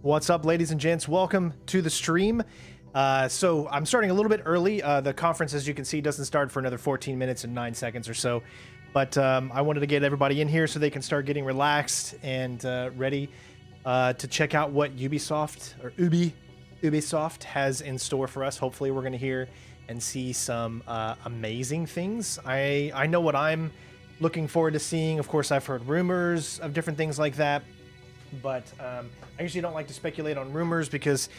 What's up, ladies and gents? Welcome to the stream. So I'm starting a little bit early. The conference, as you can see, doesn't start for another 14 minutes and 9 seconds or so. But I wanted to get everybody in here so they can start getting relaxed and ready to check out what Ubisoft has in store for us. Hopefully we're going to hear and see some amazing things. I know what I'm looking forward to seeing. Of course, I've heard rumors of different things like that. But I usually don't like to speculate on rumors because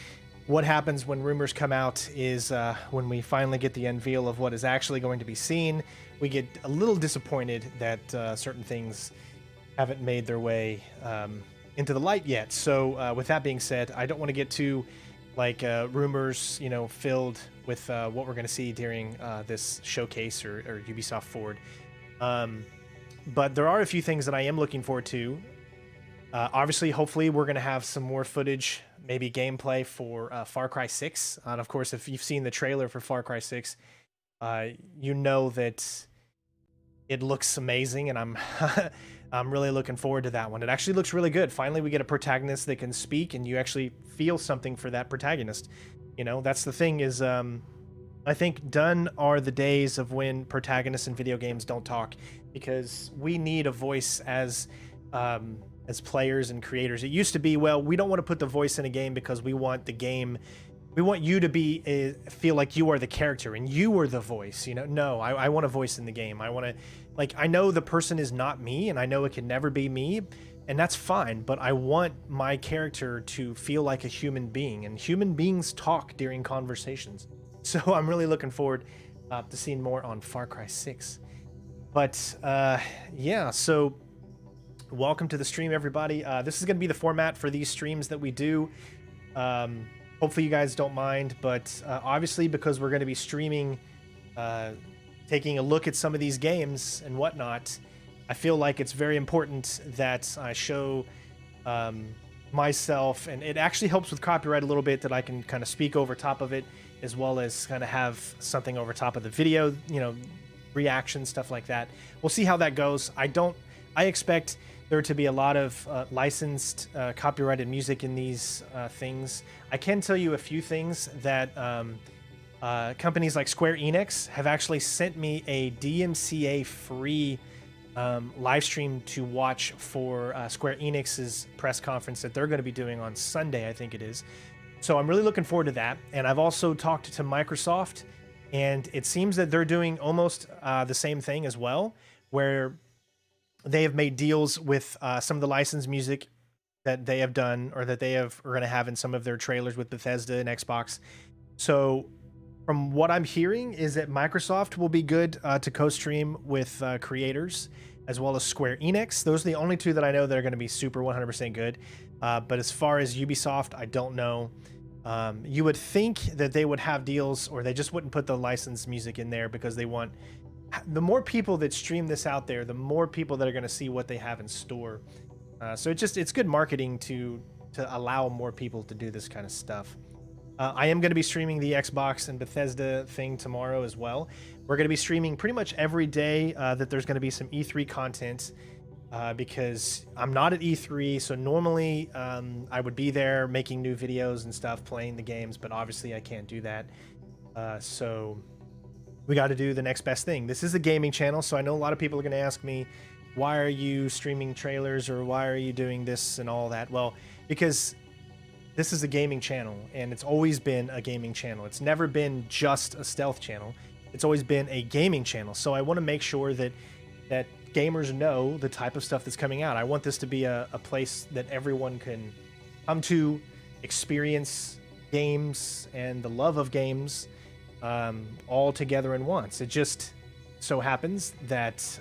what happens when rumors come out is when we finally get the unveil of what is actually going to be seen, we get a little disappointed that certain things haven't made their way into the light yet. So with that being said, I don't want to get too like rumors, you know, filled with what we're going to see during this showcase or Ubisoft Forward. But there are a few things that I am looking forward to. Obviously, hopefully, we're going to have some more footage, maybe gameplay for Far Cry 6. And of course, if you've seen the trailer for Far Cry 6, you know that it looks amazing, and I'm I'm really looking forward to that one. It actually looks really good. Finally, we get a protagonist that can speak, and you actually feel something for that protagonist. You know, that's the thing is, I think done are the days of when protagonists in video games don't talk, because we need a voice as players and creators. It used to be, well, we don't want to put the voice in a game because we want the game, we want you to be feel like you are the character and you are the voice, you know. No, I want a voice in the game. I want to, like, I know the person is not me and I know it can never be me, and that's fine, but I want my character to feel like a human being, and human beings talk during conversations. So I'm really looking forward to seeing more on Far Cry 6. But yeah, so welcome to the stream, everybody. This is going to be the format for these streams that we do. Hopefully you guys don't mind, but obviously because we're going to be streaming, taking a look at some of these games and whatnot, I feel like it's very important that I show myself, and it actually helps with copyright a little bit, that I can kind of speak over top of it, as well as kind of have something over top of the video, you know, reaction, stuff like that. We'll see how that goes. I expect there to be a lot of licensed, copyrighted music in these things. I can tell you a few things that companies like Square Enix have actually sent me a DMCA-free live stream to watch for Square Enix's press conference that they're going to be doing on Sunday, I think it is. So I'm really looking forward to that. And I've also talked to Microsoft, and it seems that they're doing almost the same thing as well, where they have made deals with some of the licensed music that they have done, or that they are going to have in some of their trailers with Bethesda and Xbox. So from what I'm hearing is that Microsoft will be good to co-stream with creators, as well as Square Enix. Those are the only two that I know that are going to be super 100% good. But as far as Ubisoft, I don't know. You would think that they would have deals, or they just wouldn't put the licensed music in there because they want, the more people that stream this out there, the more people that are going to see what they have in store. So it's good marketing to allow more people to do this kind of stuff. I am going to be streaming the Xbox and Bethesda thing tomorrow as well. We're going to be streaming pretty much every day that there's going to be some E3 content, because I'm not at E3. So normally I would be there making new videos and stuff, playing the games, but obviously I can't do that. So we got to do the next best thing. This is a gaming channel, so I know a lot of people are going to ask me, why are you streaming trailers, or why are you doing this and all that? Well, because this is a gaming channel, and it's always been a gaming channel. It's never been just a stealth channel. It's always been a gaming channel. So I want to make sure that gamers know the type of stuff that's coming out. I want this to be a place that everyone can come to, experience games and the love of games all together in once. It just so happens that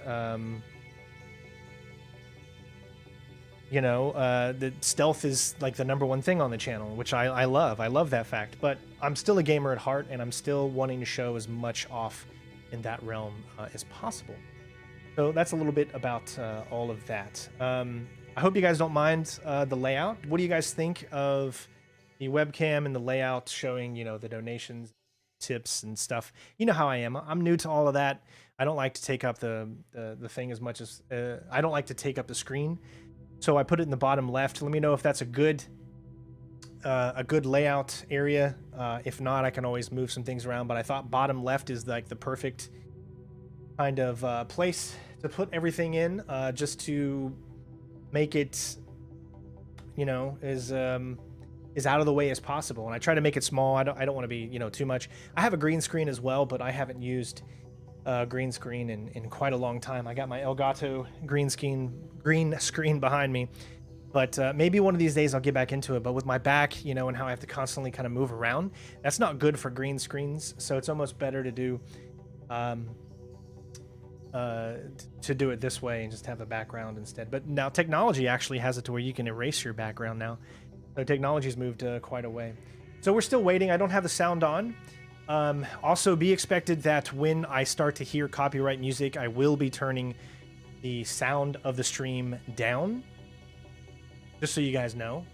you know, the stealth is like the #1 thing on the channel, which I love. I love that fact. But I'm still a gamer at heart, and I'm still wanting to show as much off in that realm as possible. So that's a little bit about all of that. I hope you guys don't mind the layout. What do you guys think of the webcam and the layout showing, you know, the donations, tips and stuff? You know how I am. I'm new to all of that. I don't like to take up the thing as much as I don't like to take up the screen. So I put it in the bottom left. Let me know if that's a good a good layout area. If not, I can always move some things around, but I thought bottom left is like the perfect kind of place to put everything in, just to make it, you know, as out of the way as possible. And I try to make it small. I don't want to be, you know, too much. I have a green screen as well, but I haven't used green screen in quite a long time. I got my Elgato green screen behind me, but maybe one of these days I'll get back into it. But with my back, you know, and how I have to constantly kind of move around, that's not good for green screens. So it's almost better to do it this way and just have a background instead. But now technology actually has it to where you can erase your background now. So technology's moved quite a way. So we're still waiting. I don't have the sound on. Also be expected that when I start to hear copyright music, I will be turning the sound of the stream down, just so you guys know.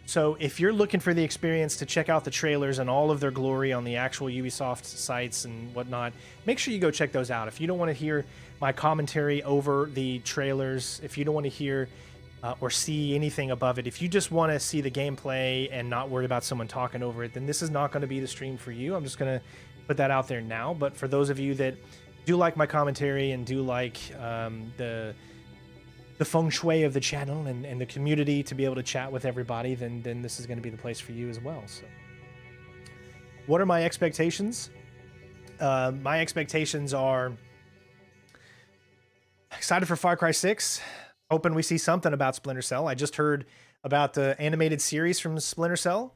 So if you're looking for the experience to check out the trailers and all of their glory on the actual Ubisoft sites and whatnot, make sure you go check those out. If you don't want to hear my commentary over the trailers, if you don't want to hear or see anything above it, if you just want to see the gameplay and not worry about someone talking over it, then this is not going to be the stream for you. I'm just going to put that out there now. But for those of you that do like my commentary and do like the feng shui of the channel and the community to be able to chat with everybody, then this is going to be the place for you as well. So what are my expectations? My expectations are excited for Far Cry 6. Hoping we see something about Splinter Cell. I just heard about the animated series from Splinter Cell,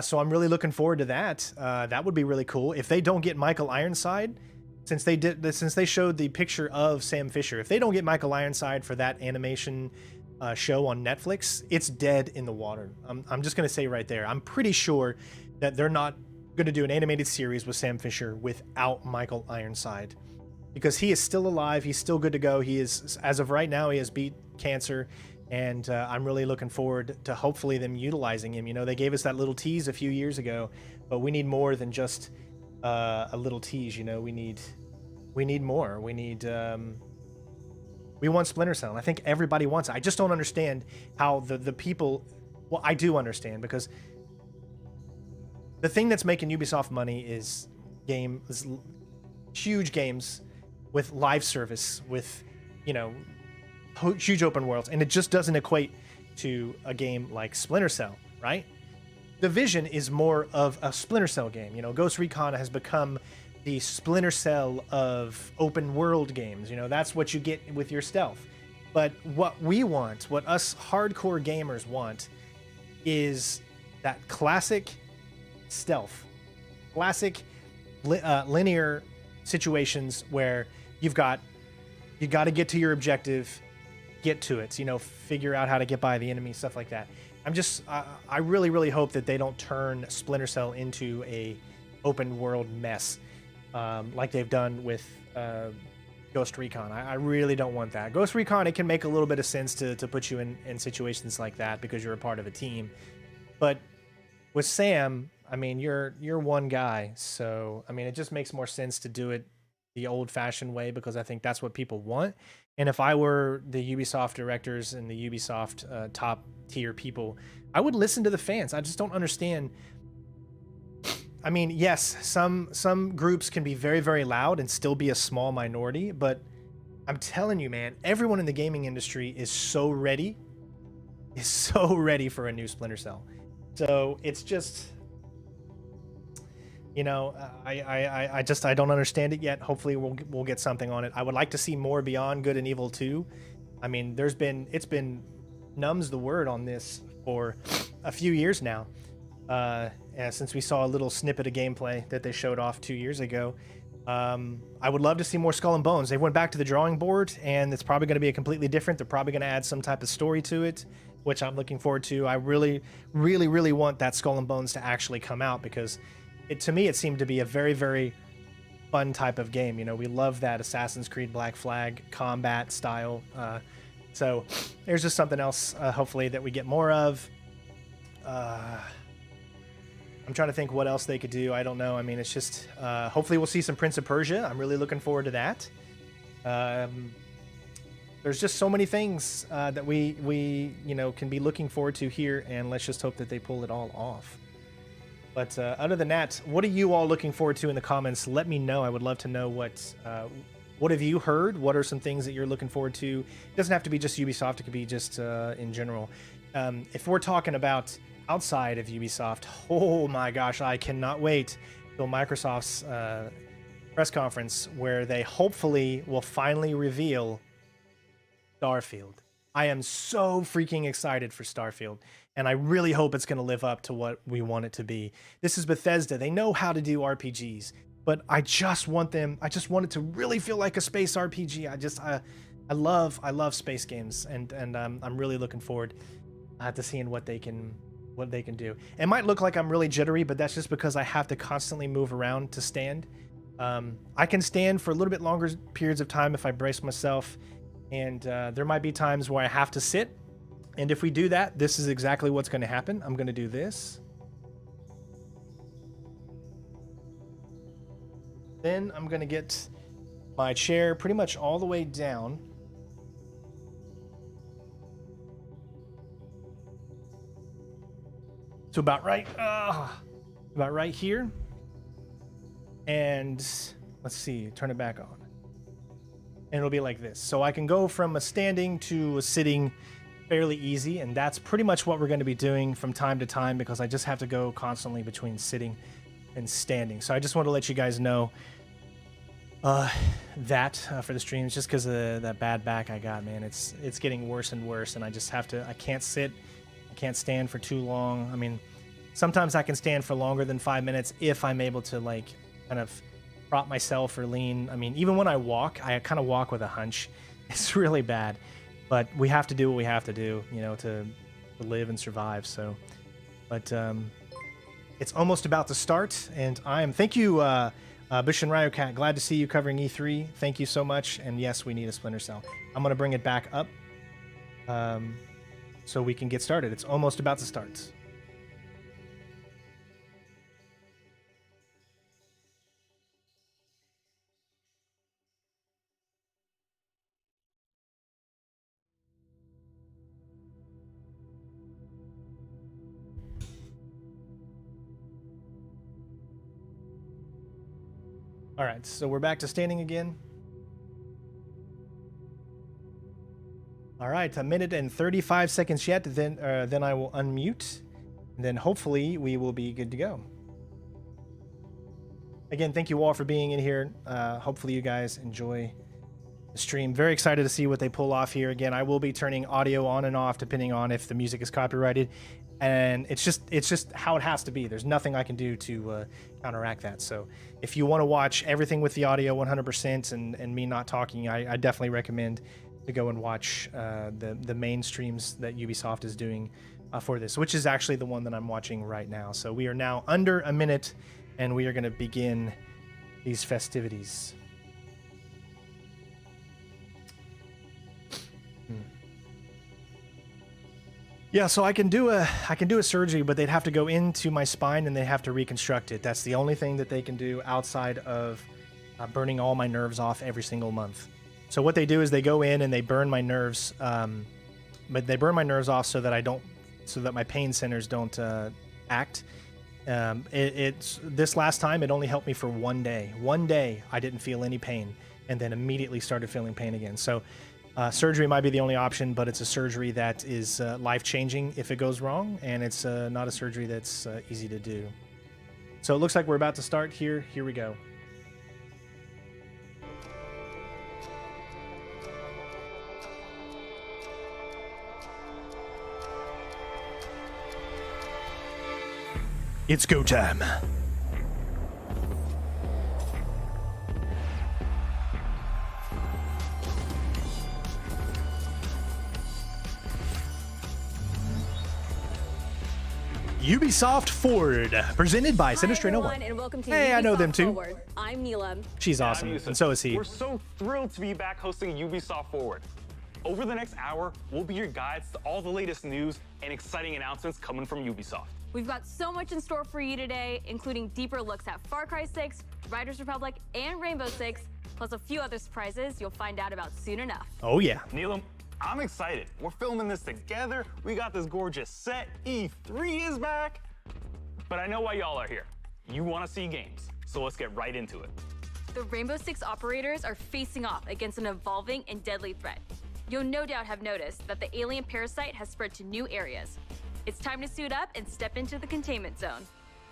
so I'm really looking forward to that. That would be really cool. If they don't get Michael Ironside, since they showed the picture of Sam Fisher, if they don't get Michael Ironside for that animation show on Netflix, it's dead in the water. I'm just gonna say right there, I'm pretty sure that they're not gonna do an animated series with Sam Fisher without Michael Ironside. Because he is still alive, he's still good to go. He is, as of right now, he has beat cancer, and I'm really looking forward to hopefully them utilizing him. You know, they gave us that little tease a few years ago, but we need more than just a little tease. You know, we need more. We want Splinter Cell. And I think everybody wants it. I just don't understand how the people. Well, I do understand, because the thing that's making Ubisoft money is huge games with live service, with, you know, huge open worlds, and it just doesn't equate to a game like Splinter Cell, right? Division is more of a Splinter Cell game. You know, Ghost Recon has become the Splinter Cell of open world games. You know, that's what you get with your stealth. But what we want, what us hardcore gamers want, is that classic stealth, classic linear situations where you got to get to your objective, get to it, you know, figure out how to get by the enemy, stuff like that. I really hope that they don't turn Splinter Cell into a open world mess like they've done with Ghost Recon. I really don't want that. Ghost Recon, it can make a little bit of sense to put you in situations like that because you're a part of a team, but with Sam, I mean, you're one guy, so I mean, it just makes more sense to do it the old-fashioned way, because I think that's what people want. And if I were the Ubisoft directors and the Ubisoft top-tier people, I would listen to the fans. I just don't understand. I mean, yes, some groups can be very, very loud and still be a small minority, but I'm telling you, man, everyone in the gaming industry is so ready for a new Splinter Cell. So it's just, you know, I don't understand it yet. Hopefully we'll get something on it. I would like to see more Beyond Good and Evil 2. I mean, it's been numbs the word on this for a few years now. Since we saw a little snippet of gameplay that they showed off 2 years ago. I would love to see more Skull and Bones. They went back to the drawing board, and it's probably going to be a completely different. They're probably going to add some type of story to it, which I'm looking forward to. I really want that Skull and Bones to actually come out, because to me, it seemed to be a very, very fun type of game. You know, we love that Assassin's Creed Black Flag combat style. So there's just something else, hopefully, that we get more of. I'm trying to think what else they could do. I don't know. I mean, it's just, hopefully we'll see some Prince of Persia. I'm really looking forward to that. there's just so many things that we can be looking forward to here, and let's just hope that they pull it all off. But other than that, what are you all looking forward to in the comments? Let me know. I would love to know what have you heard? What are some things that you're looking forward to? It doesn't have to be just Ubisoft. It could be just in general. If we're talking about outside of Ubisoft, oh my gosh, I cannot wait till Microsoft's press conference where they hopefully will finally reveal Starfield. I am so freaking excited for Starfield, and I really hope it's going to live up to what we want it to be. This is Bethesda. They know how to do RPGs, but I just want it to really feel like a space RPG. I love space games, and I'm really looking forward to seeing what they can do. It might look like I'm really jittery, but that's just because I have to constantly move around to stand. I can stand for a little bit longer periods of time if I brace myself, and there might be times where I have to sit. And if we do that, this is exactly what's going to happen. I'm going to do this. Then I'm going to get my chair pretty much all the way down. So about right here. And let's see, turn it back on. And it'll be like this. So I can go from a standing to a sitting fairly easy, and that's pretty much what we're going to be doing from time to time, because I just have to go constantly between sitting and standing. So I just want to let you guys know that for the streams, just because of that bad back I got, man. It's getting worse and worse, and I can't sit, I can't stand for too long. I mean, sometimes I can stand for longer than 5 minutes if I'm able to like kind of prop myself or lean. I mean, even when I walk, I kind of walk with a hunch. It's really bad, but we have to do what we have to do, to live and survive. So, but it's almost about to start, and thank you, Bush and Ryo Cat. Glad to see you covering E3. Thank you so much. And yes, we need a Splinter Cell. I'm gonna bring it back up, so we can get started. It's almost about to start. All right, so we're back to standing again. All right, 1 minute and 35 seconds yet. Then I will unmute, and then hopefully we will be good to go. Again, thank you all for being in here. Hopefully you guys enjoy the stream. Very excited to see what they pull off here. Again, I will be turning audio on and off depending on if the music is copyrighted, and it's just how it has to be. There's nothing I can do to counteract that. So if you want to watch everything with the audio 100% and me not talking, I definitely recommend to go and watch the main streams that Ubisoft is doing for this, which is actually the one that I'm watching right now. So we are now under a minute, and we are going to begin these festivities. Yeah, so I can do a surgery, but they'd have to go into my spine and they have to reconstruct it. That's the only thing that they can do outside of burning all my nerves off every single month. So what they do is they go in and they burn my nerves, but they burn my nerves off so that my pain centers don't act. This last time it only helped me for 1 day. 1 day I didn't feel any pain, and then immediately started feeling pain again. So surgery might be the only option, but it's a surgery that is life-changing if it goes wrong, and it's not a surgery that's easy to do. So it looks like we're about to start here. Here we go. It's go time. Ubisoft Forward, presented by Sinistray 01. And welcome to Hey, Ubisoft I know them too. Forward. I'm Neela. She's awesome, and so is he. We're so thrilled to be back hosting Ubisoft Forward. Over the next hour, we'll be your guides to all the latest news and exciting announcements coming from Ubisoft. We've got so much in store for you today, including deeper looks at Far Cry 6, Riders Republic, and Rainbow Six, plus a few other surprises you'll find out about soon enough. Oh yeah. Neelam, I'm excited. We're filming this together. We got this gorgeous set. E3 is back. But I know why y'all are here. You want to see games, so let's get right into it. The Rainbow Six operators are facing off against an evolving and deadly threat. You'll no doubt have noticed that the alien parasite has spread to new areas. It's time to suit up and step into the containment zone.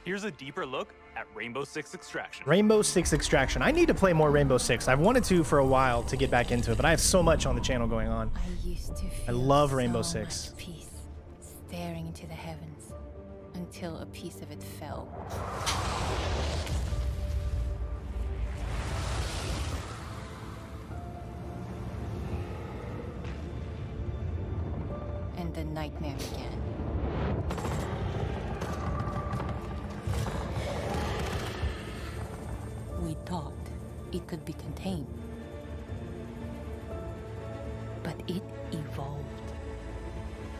Here's a deeper look at Rainbow Six Extraction. Rainbow Six Extraction. I need to play more Rainbow Six. I've wanted to for a while to get back into it, but I have so much on the channel going on. I love Rainbow Six. Much peace, staring into the heavens until a piece of it fell. And the nightmare began. We thought it could be contained, but it evolved.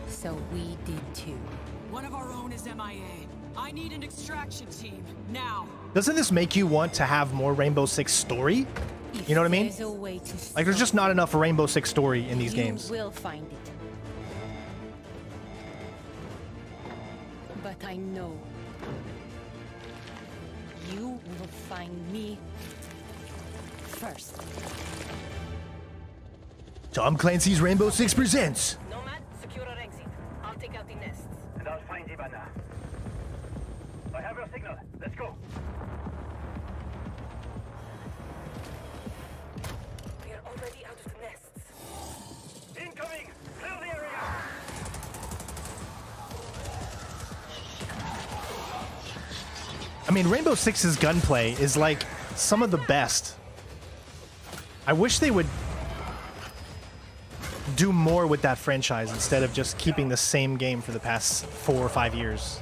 So we did too. One of our own is MIA. I need an extraction team, now. Doesn't this make you want to have more Rainbow Six story? You know what I mean? There's a way to Like, there's just not enough Rainbow Six story in these games. You will find it. But I know you will find me first. Tom Clancy's Rainbow Six presents. Nomad, secure our exit. I'll take out the nests. And I'll find Ivana. I have your signal. Let's go. We are already out of the nests. Incoming! Clear the area! I mean, Rainbow Six's gunplay is like some of the best. I wish they would do more with that franchise instead of just keeping the same game for the past 4 or 5 years.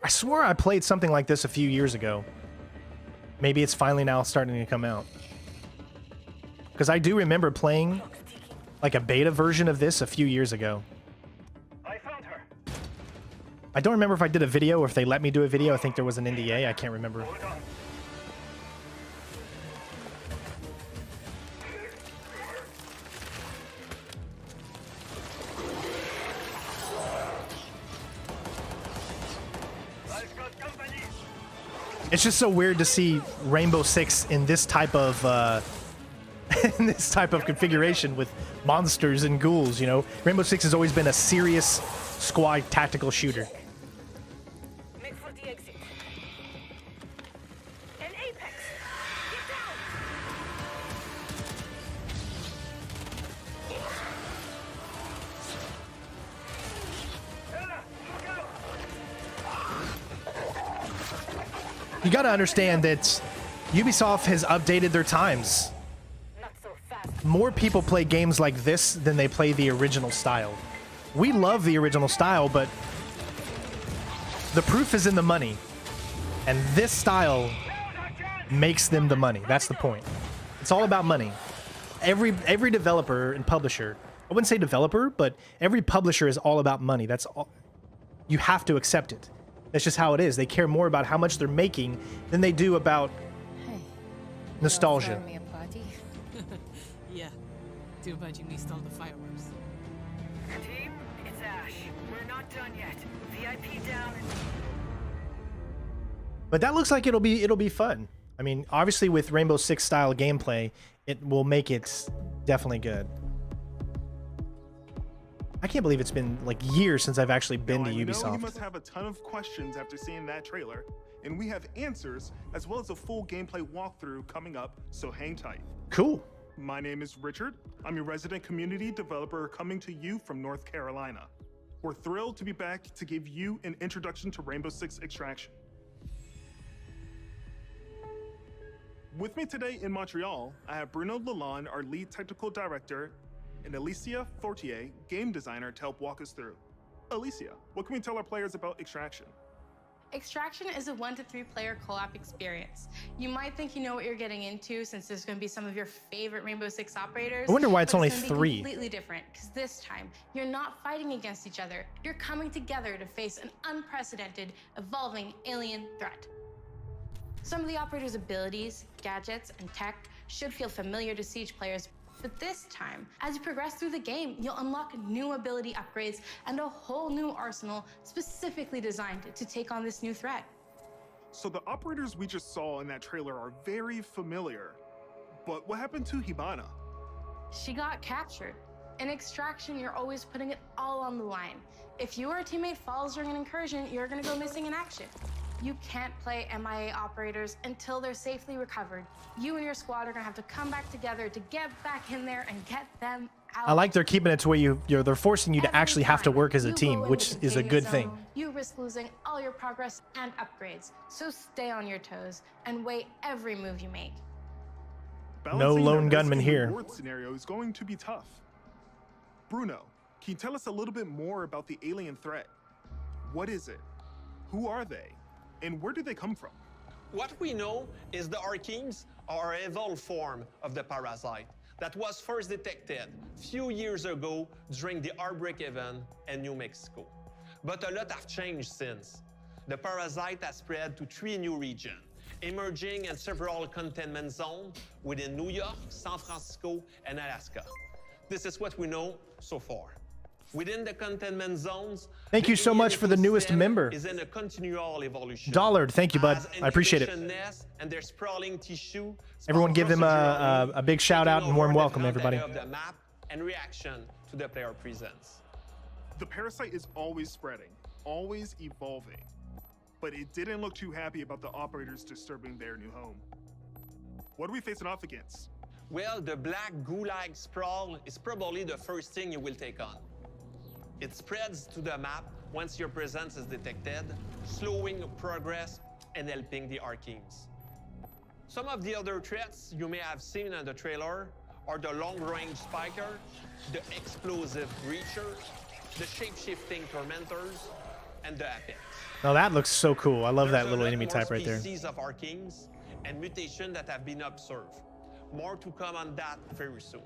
I swore I played something like this a few years ago. Maybe it's finally now starting to come out. Because I do remember playing like a beta version of this a few years ago. I found her. I don't remember if I did a video or if they let me do a video. I think there was an NDA. I can't remember. Hold on. I've got company. It's just so weird to see Rainbow Six in this type of in this type of configuration with monsters and ghouls, you know? Rainbow Six has always been a serious squad tactical shooter. Make for the exit. An apex! Get down! Ella, look out! You gotta understand that Ubisoft has updated their times. Not so fast. More people play games like this than they play the original style. We love the original style, but the proof is in the money. And this style makes them the money. That's the point. It's all about money. Every developer and publisher, I wouldn't say developer, but every publisher is all about money. That's all. You have to accept it. That's just how it is. They care more about how much they're making than they do about Hey, nostalgia. throw me a party. Yeah. Too bad you missed all the fireworks. Team, it's Ash. We're not done yet. VIP down and... But that looks like it'll be fun. I mean, obviously with Rainbow Six style gameplay, it will make it definitely good. I can't believe it's been like years since I've actually been to I know you Ubisoft. must have a ton of questions after seeing that trailer, and we have answers as well as a full gameplay walkthrough coming up, so hang tight. Cool. My name is Richard. I'm your resident community developer coming to you from North Carolina. We're thrilled to be back to give you an introduction to Rainbow Six Extraction. With me today in Montreal, I have Bruno Lalonde, our lead technical director, and Alicia Fortier, game designer, to help walk us through. Alicia, what can we tell our players about Extraction? Extraction is a 1 to 3 player co-op experience. You might think you know what you're getting into since there's going to be some of your favorite Rainbow Six operators. I wonder why it's only gonna be 3. Completely different, because this time you're not fighting against each other. You're coming together to face an unprecedented, evolving alien threat. Some of the operators' abilities, gadgets, and tech should feel familiar to Siege players. But this time, as you progress through the game, you'll unlock new ability upgrades and a whole new arsenal specifically designed to take on this new threat. So the operators we just saw in that trailer are very familiar. But what happened to Hibana? She got captured. In Extraction, you're always putting it all on the line. If you or a teammate falls during an incursion, you're gonna go missing in action. You can't play MIA operators until they're safely recovered. You and your squad are gonna have to come back together to get back in there and get them out. I like they're keeping it to where they're forcing you to actually have to work as a team, which is a good thing. You risk losing all your progress and upgrades, so stay on your toes and weigh every move you make. No lone gunman here. The scenario is going to be tough. Bruno, can you tell us a little bit more about the alien threat? What is it? Who are they? And where do they come from? What we know is the Archeans are an evolved form of the parasite that was first detected few years ago during the outbreak event in New Mexico. But a lot have changed since. The parasite has spread to 3 new regions, emerging in several containment zones within New York, San Francisco, and Alaska. This is what we know so far. Within the containment zones, thank you so much for the newest member. Is in a continual evolution. Dollard, thank you, bud. I appreciate it. And their sprawling tissue. Everyone give them a big shout out and warm welcome, everybody. Of the map and reaction to the player presence. The parasite is always spreading, always evolving. But it didn't look too happy about the operators disturbing their new home. What are we facing off against? Well, the black goo-like sprawl is probably the first thing you will take on. It spreads to the map once your presence is detected, slowing progress and helping the Archeans. Some of the other threats you may have seen in the trailer are the long-range spiker, the explosive breacher, the shape-shifting tormentors, and the apex. Now that looks so cool. I love that little enemy type right there. Species of Archeans and mutations that have been observed. More to come on that very soon.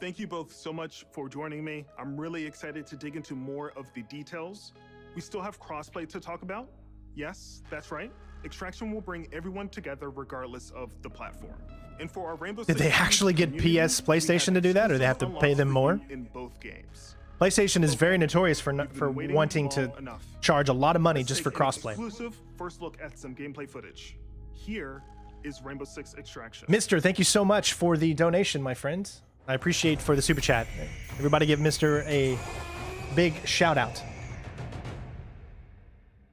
Thank you both so much for joining me. I'm really excited to dig into more of the details. We still have crossplay to talk about. Yes, that's right. Extraction will bring everyone together regardless of the platform. And for our Rainbow Six, did they actually get PS PlayStation to do that, or they have to pay them more? In both games. PlayStation is very notorious for wanting to charge a lot of money just for crossplay. Exclusive first look at some gameplay footage. Here is Rainbow Six Extraction. Mister, thank you so much for the donation, my friends. I appreciate for the super chat. Everybody give Mister a big shout out.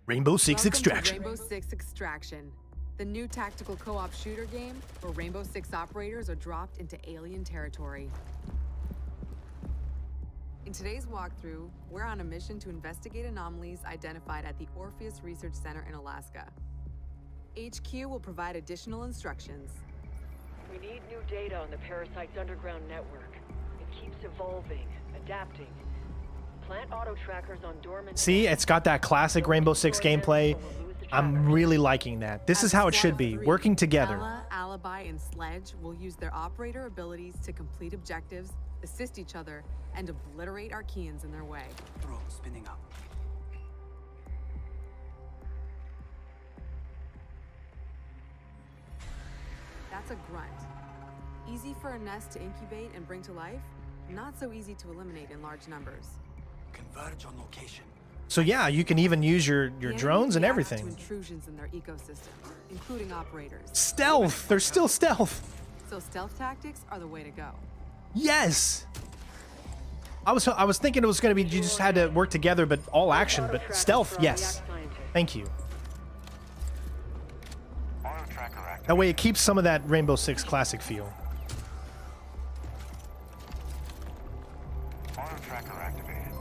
Rainbow Six Extraction. Rainbow Six Extraction, the new tactical co-op shooter game where Rainbow Six operators are dropped into alien territory. In today's walkthrough, we're on a mission to investigate anomalies identified at the Orpheus Research Center in Alaska. HQ will provide additional instructions. We need new data on the parasite's underground network. It keeps evolving, adapting. Plant auto trackers on dormant. See, it's got that classic Rainbow Six gameplay. I'm really liking that. This is how it should be, working together. Ella, Alibi, and Sledge will use their operator abilities to complete objectives, assist each other, and obliterate Archeans in their way. Drone spinning up. That's a grunt. Easy for a nest to incubate and bring to life, not so easy to eliminate in large numbers. Converge on location. So yeah, you can even use your drones and everything. To intrusions in their ecosystem, including operators. Stealth! They're still stealth! So stealth tactics are the way to go. Yes! I was thinking it was going to be you just had to work together, but all action, but stealth, yes. Thank you. That way it keeps some of that Rainbow Six Classic feel. Auto tracker activated.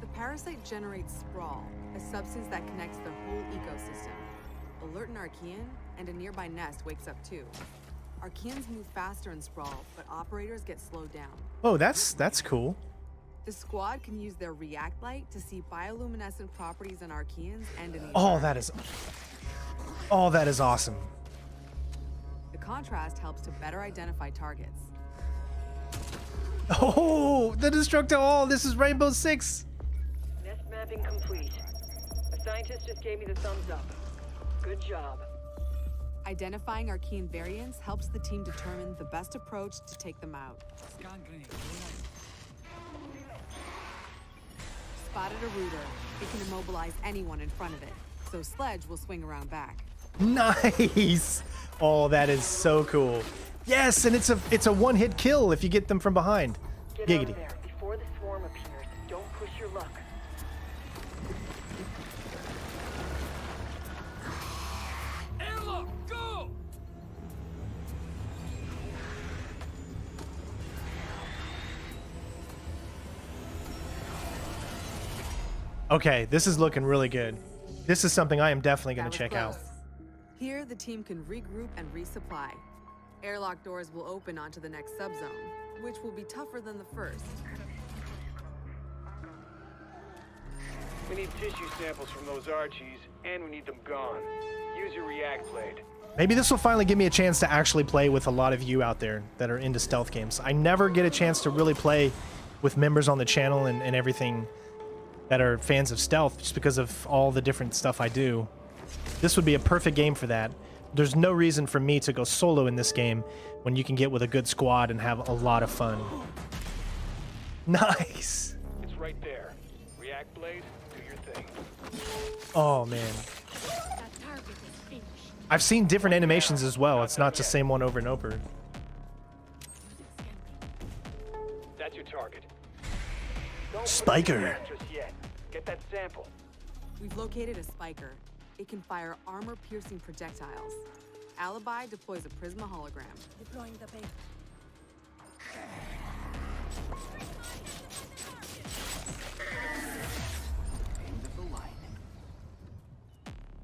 The parasite generates sprawl, a substance that connects their whole ecosystem. Alert an Archean, and a nearby nest wakes up too. Archeans move faster in sprawl, but operators get slowed down. Oh, that's cool. The squad can use their react light to see bioluminescent properties on Archeans and in the Oh, environment. that is awesome. The contrast helps to better identify targets. Oh, the Destructo. Oh, this is Rainbow Six. Nest mapping complete. A scientist just gave me the thumbs up. Good job. Identifying Archean variants helps the team determine the best approach to take them out. Spotted a rooter. It can immobilize anyone in front of it, so Sledge will swing around back. Nice. Oh, that is so cool. Yes, and it's a one-hit kill if you get them from behind. Get out Giggity. of there before the swarm appears. Don't push your luck. Airlock, go! Okay, this is looking really good. This is something I am definitely going That to was check out. close. Here, the team can regroup and resupply. Airlock doors will open onto the next subzone, which will be tougher than the first. We need tissue samples from those Archies, and we need them gone. Use your react blade. Maybe this will finally give me a chance to actually play with a lot of you out there that are into stealth games. I never get a chance to really play with members on the channel and everything that are fans of stealth just because of all the different stuff I do. This would be a perfect game for that. There's no reason for me to go solo in this game when you can get with a good squad and have a lot of fun. Nice. It's right there. React blade, do your thing. Oh, man. I've seen different animations as well. It's not the same one over and over. That's your target. Spiker. Just yet. Get that sample. We've located a spiker. It can fire armor-piercing projectiles. Alibi deploys a Prisma hologram. Deploying the bait.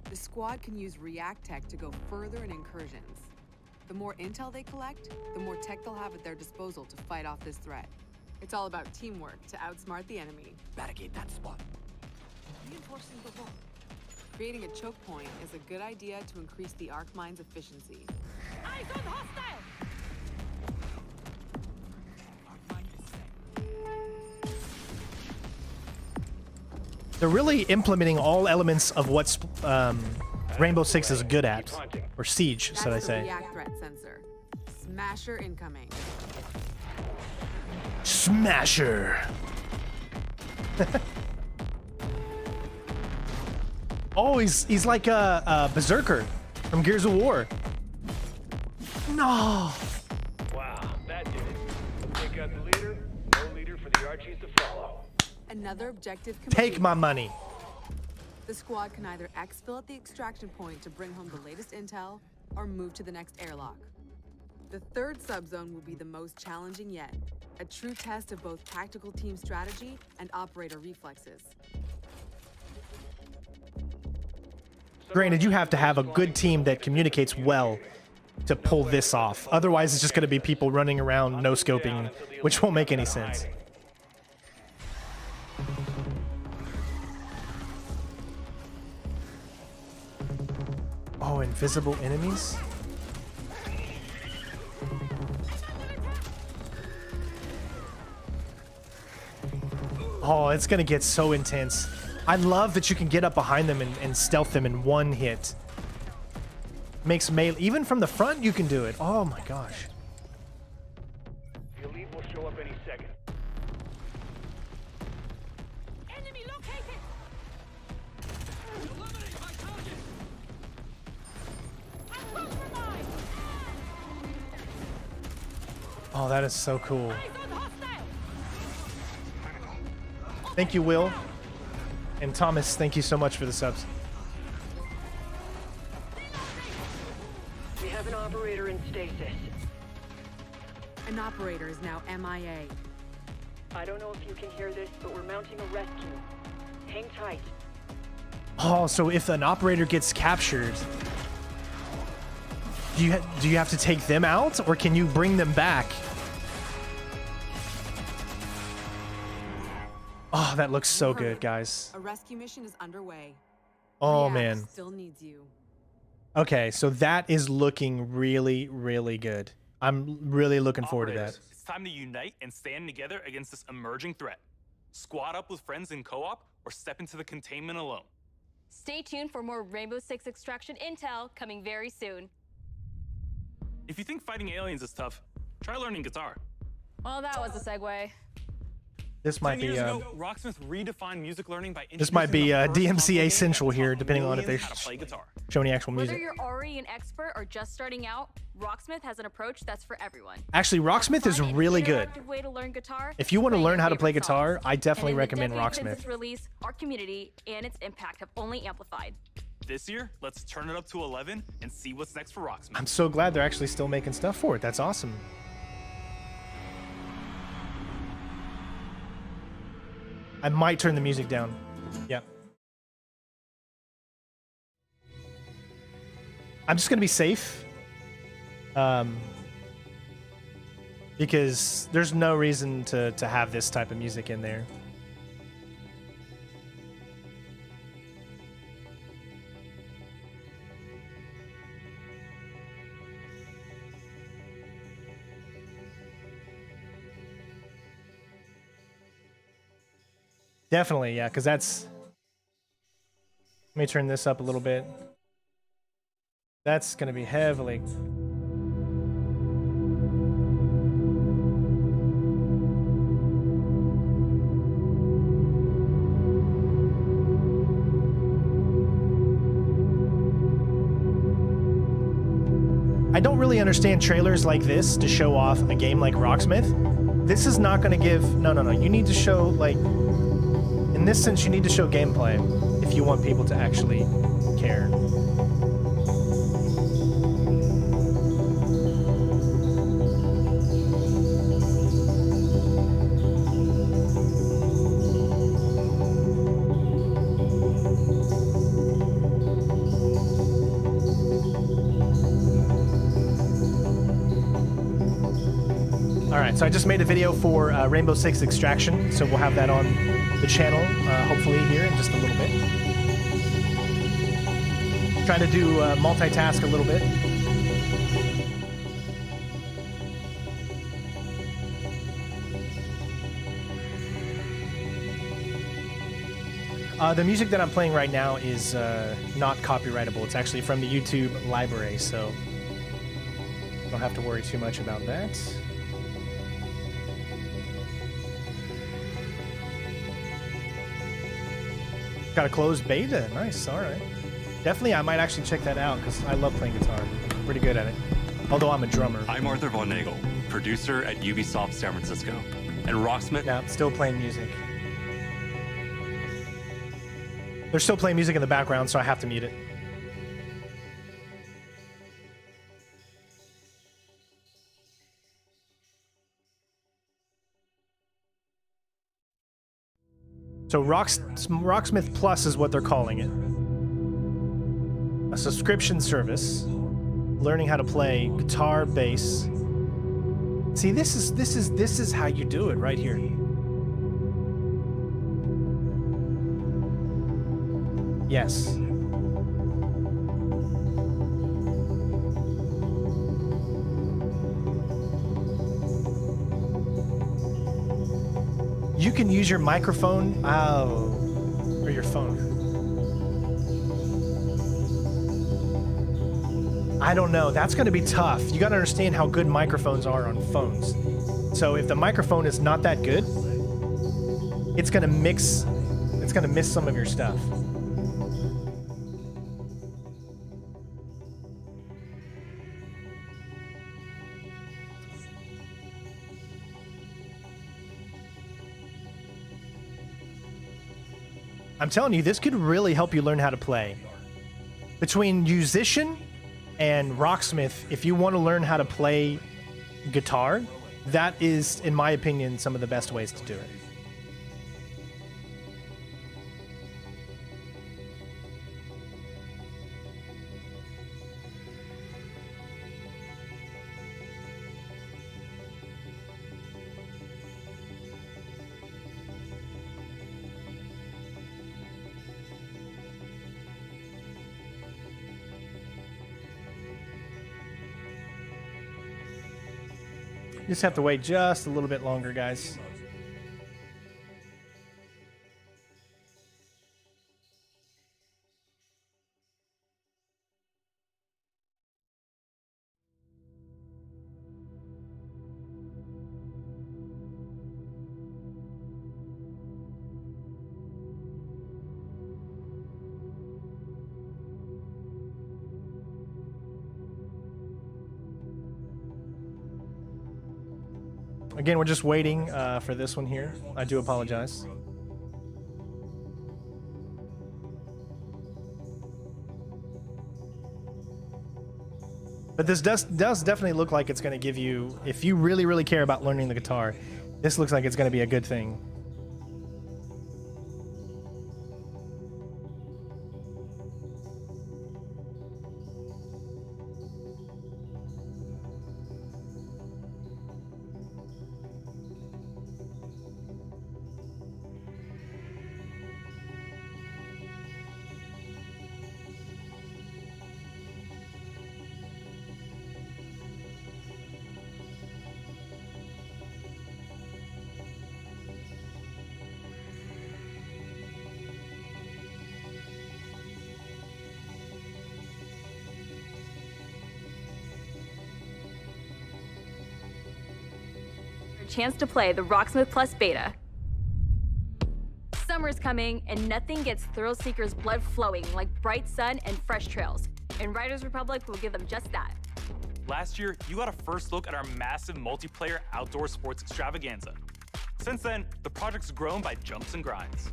The squad can use React tech to go further in incursions. The more intel they collect, the more tech they'll have at their disposal to fight off this threat. It's all about teamwork to outsmart the enemy. Barricade that spot. Reinforcing the wall. Creating a choke point is a good idea to increase the arc mine's efficiency. Eyes on hostile! They're really implementing all elements of what Rainbow Six is good at. Or Siege, should I That's the say. React threat sensor. Smasher incoming. Smasher. Oh, he's like a berserker from Gears of War. No. Wow, that did it. Take out the leader, no leader for the Archies to follow. Another objective Take complete. my money. The squad can either exfil at the extraction point to bring home the latest intel, or move to the next airlock. The third subzone will be the most challenging yet. A true test of both tactical team strategy and operator reflexes. Granted, you have to have a good team that communicates well to pull this off. Otherwise, it's just going to be people running around no-scoping, which won't make any sense. Oh, invisible enemies? Oh, it's going to get so intense. I love that you can get up behind them and stealth them in one hit. Makes melee, even from the front you can do it. Oh my gosh. The elite will show up any second. Enemy located! Eliminate my target! I'm compromised! Oh, that is so cool. Eyes on hostile! Thank you, Will. And Thomas, thank you so much for the subs. We have an operator in stasis. An operator is now MIA. I don't know if you can hear this, but we're mounting a rescue. Hang tight. Oh, so if an operator gets captured, do you have to take them out, or can you bring them back? that looks so You heard good, it. guys. A rescue mission is underway. Oh, Riyadh man. still needs you. Okay, so that is looking really, really good. I'm really looking forward to that. Operators, it's time to unite and stand together against this emerging threat. Squad up with friends in co-op or step into the containment alone. Stay tuned for more Rainbow Six Extraction intel coming very soon. If you think fighting aliens is tough, try learning guitar. Well, that was a segue. This might 10 be years ago, Rocksmith redefined music learning by this might be introducing the first DMCA console Central game that here, taught depending on if they millions how to play guitar. show any actual Whether music. you're already an expert or just starting out, Rocksmith has an approach that's for everyone. Actually, Rocksmith is Fun and really good. interactive way to learn guitar, If you want to play learn your how to play favorite guitar, songs. I definitely And in the recommend decade since Rocksmith. its release, our community and its impact have only amplified. This year, let's turn it up to 11 and see what's next for Rocksmith. I'm so glad they're actually still making stuff for it. That's awesome. I might turn the music down. Yeah. I'm just gonna be safe. Because there's no reason to have this type of music in there. Definitely, yeah, because that's... Let me turn this up a little bit. That's going to be heavily... I don't really understand trailers like this to show off a game like Rocksmith. This is not going to give... No. You need to show, like... In this sense, you need to show gameplay if you want people to actually care. Alright, so I just made a video for Rainbow Six Extraction, so we'll have that on the channel, hopefully here in just a little bit. Trying to do multitask a little bit. The music that I'm playing right now is not copyrightable. It's actually from the YouTube library, so don't have to worry too much about that. Got a closed beta. Nice. All right. Definitely, I might actually check that out because I love playing guitar. I'm pretty good at it. Although I'm a drummer. I'm Arthur Von Nagel, producer at Ubisoft San Francisco. And Rocksmith... Yeah, still playing music. They're still playing music in the background, so I have to mute it. So Rocksmith Plus is what they're calling it. A subscription service, learning how to play guitar, bass. See, this is how you do it right here. Yes. You can use your microphone, or your phone. I don't know. That's going to be tough. You got to understand how good microphones are on phones. So if the microphone is not that good, it's going to miss some of your stuff. I'm telling you, this could really help you learn how to play. Between musician and Rocksmith, if you want to learn how to play guitar, that is, in my opinion, some of the best ways to do it. You just have to wait just a little bit longer, guys. Again, we're just waiting for this one here. I do apologize. But this does definitely look like it's going to give you, if you really, really care about learning the guitar, this looks like it's going to be a good thing. Chance to play the Rocksmith Plus beta. Summer's coming, and nothing gets thrill seekers' blood flowing like bright sun and fresh trails. And Riders Republic will give them just that. Last year, you got a first look at our massive multiplayer outdoor sports extravaganza. Since then, the project's grown by jumps and grinds.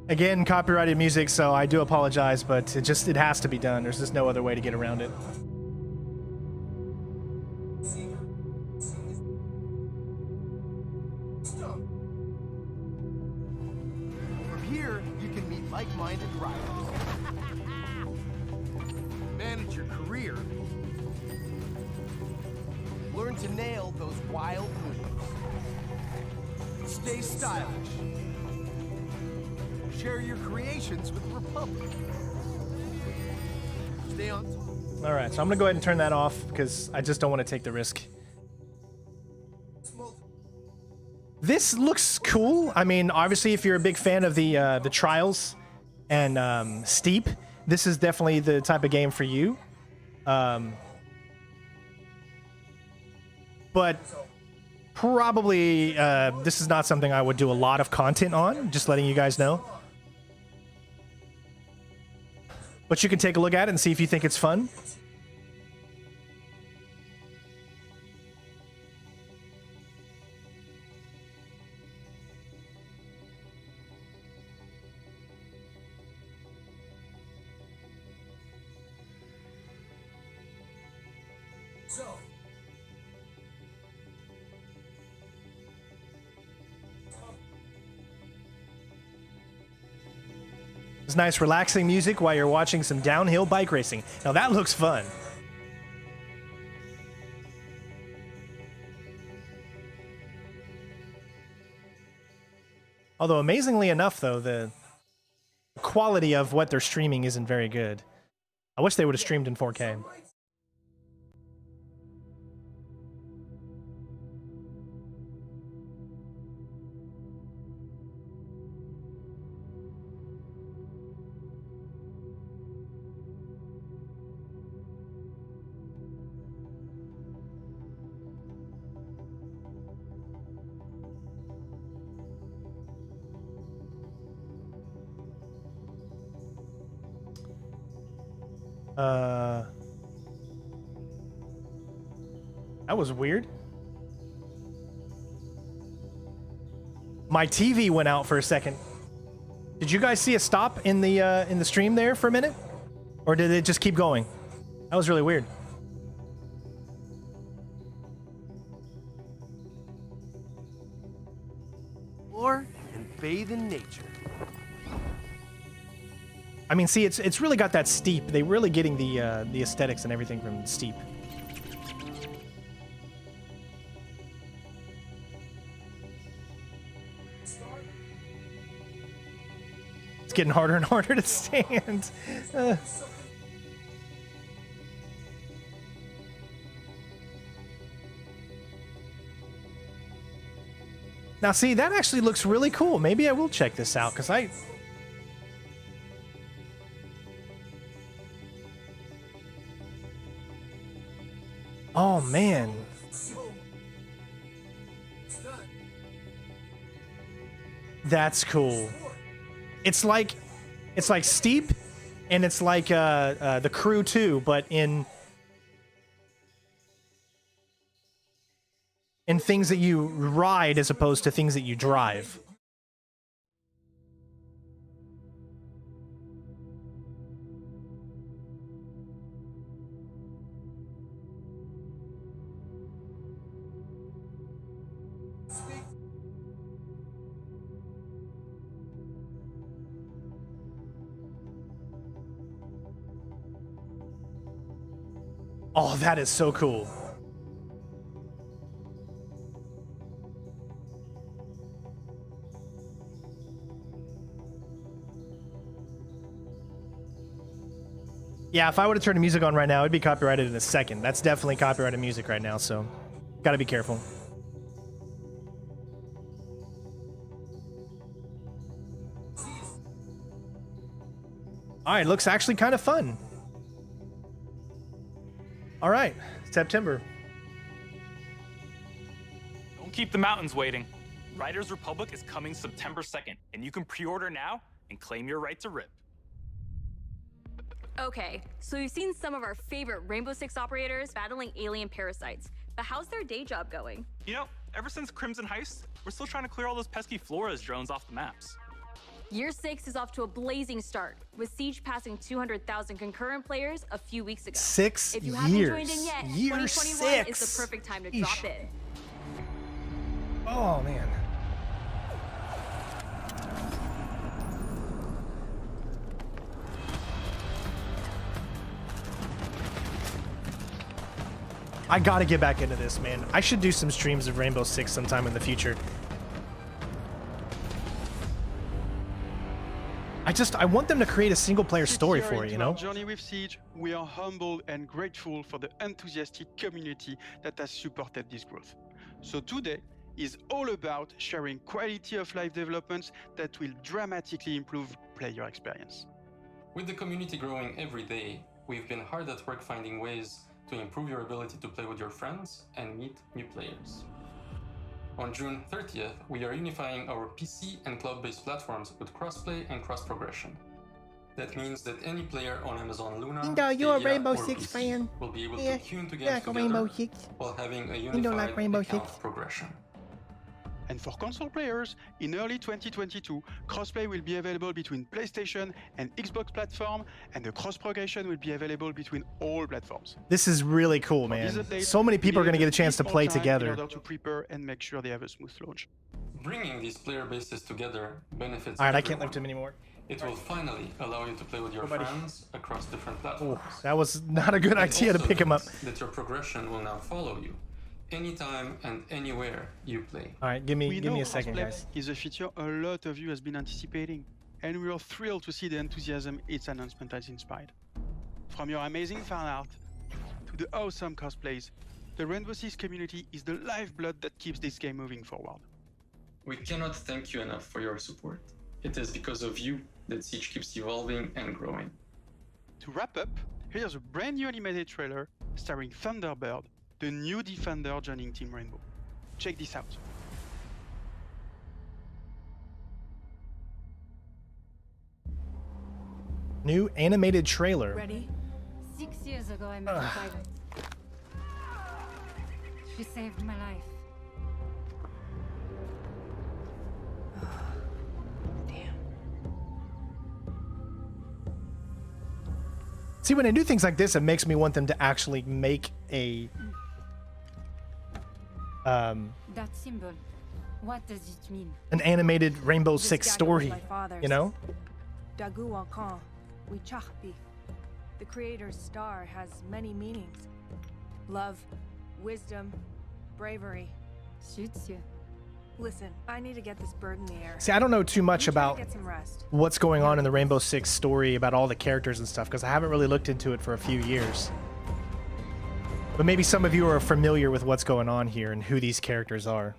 Again, copyrighted music, so I do apologize, but it has to be done. There's just no other way to get around it. From here, you can meet like-minded riders, manage your career, learn to nail those wild moves, stay stylish, share your creations with the Republic. Stay on top. All right, so I'm gonna go ahead and turn that off because I just don't want to take the risk. This looks cool. I mean, obviously, if you're a big fan of the trials and Steep, this is definitely the type of game for you. But probably this is not something I would do a lot of content on. Just letting you guys know. But you can take a look at it and see if you think it's fun. It's nice, relaxing music while you're watching some downhill bike racing. Now that looks fun. Although amazingly enough, though, the quality of what they're streaming isn't very good. I wish they would have streamed in 4K. That was weird. My TV went out for a second. Did you guys see a stop in the stream there for a minute? Or did it just keep going? That was really weird. Explore and bathe in nature. I mean, see, it's really got that Steep. They're really getting the aesthetics and everything from Steep. getting harder and harder to stand. Now, see, that actually looks really cool. Maybe I will check this out, because I... Oh, man. That's cool. It's like Steep, and it's like The Crew 2, but in things that you ride as opposed to things that you drive. Oh, that is so cool. Yeah, if I would have turned the music on right now, it'd be copyrighted in a second. That's definitely copyrighted music right now, so gotta be careful. All right, looks actually kind of fun. All right, September. Don't keep the mountains waiting. Riders Republic is coming September 2nd, and you can pre-order now and claim your right to rip. Okay, so we've seen some of our favorite Rainbow Six operators battling alien parasites, but how's their day job going? You know, ever since Crimson Heist, we're still trying to clear all those pesky Flores drones off the maps. Year 6 is off to a blazing start, with Siege passing 200,000 concurrent players a few weeks ago. 6 If you years. haven't joined in yet, Year 2021 is 6. the perfect time to Eesh. drop in. Oh, man. I gotta get back into this, man. I should do some streams of Rainbow Six sometime in the future. I want them to create a single-player story for it, you know? Our journey with Siege, we are humbled and grateful for the enthusiastic community that has supported this growth. So today is all about sharing quality of life developments that will dramatically improve player experience. With the community growing every day, we've been hard at work finding ways to improve your ability to play with your friends and meet new players. On June 30th, we are unifying our PC and cloud-based platforms with crossplay and cross-progression. That means that any player on Amazon Luna, you're a Stadia, Rainbow or Six PC fan. will be able Yeah, to tune to yeah, games together Rainbow Six. while having a don't unified like Rainbow account Six. progression. And for console players, in early 2022, crossplay will be available between PlayStation and Xbox platform, and the cross-progression will be available between all platforms. This is really cool, man. So many people are gonna get a chance to play together. In order to prepare and make sure they have a smooth launch. Bringing these player bases together benefits All right, I everyone. can't lift him anymore. It will finally allow you to play with your friends across different platforms. Oh, that was not a good It idea to also pick him up. means that your progression will now follow you anytime and anywhere you play. All right, give me a second, crossplay guys. is a feature a lot of you has been anticipating, and we are thrilled to see the enthusiasm its announcement has inspired. From your amazing fan art to the awesome cosplays, the Rainbow Six community is the lifeblood that keeps this game moving forward. We cannot thank you enough for your support. It is because of you that Siege keeps evolving and growing. To wrap up, here's a brand new animated trailer starring Thunderbird, the new Defender joining Team Rainbow. Check this out. New animated trailer. Ready? 6 years ago, I met a pilot. She saved my life. See, when I do things like this, it makes me want them to actually make a That symbol, what does it mean? an animated Rainbow Six story, you know? Dagu Wankan, Wichachpi. The creator's star has many meanings. Love, wisdom, bravery. Suits you. Listen, I need to get this bird in the air. See, I don't know too much about Get some rest. what's going on in the Rainbow Six story about all the characters and stuff, because I haven't really looked into it for a few years. But maybe some of you are familiar with what's going on here and who these characters are.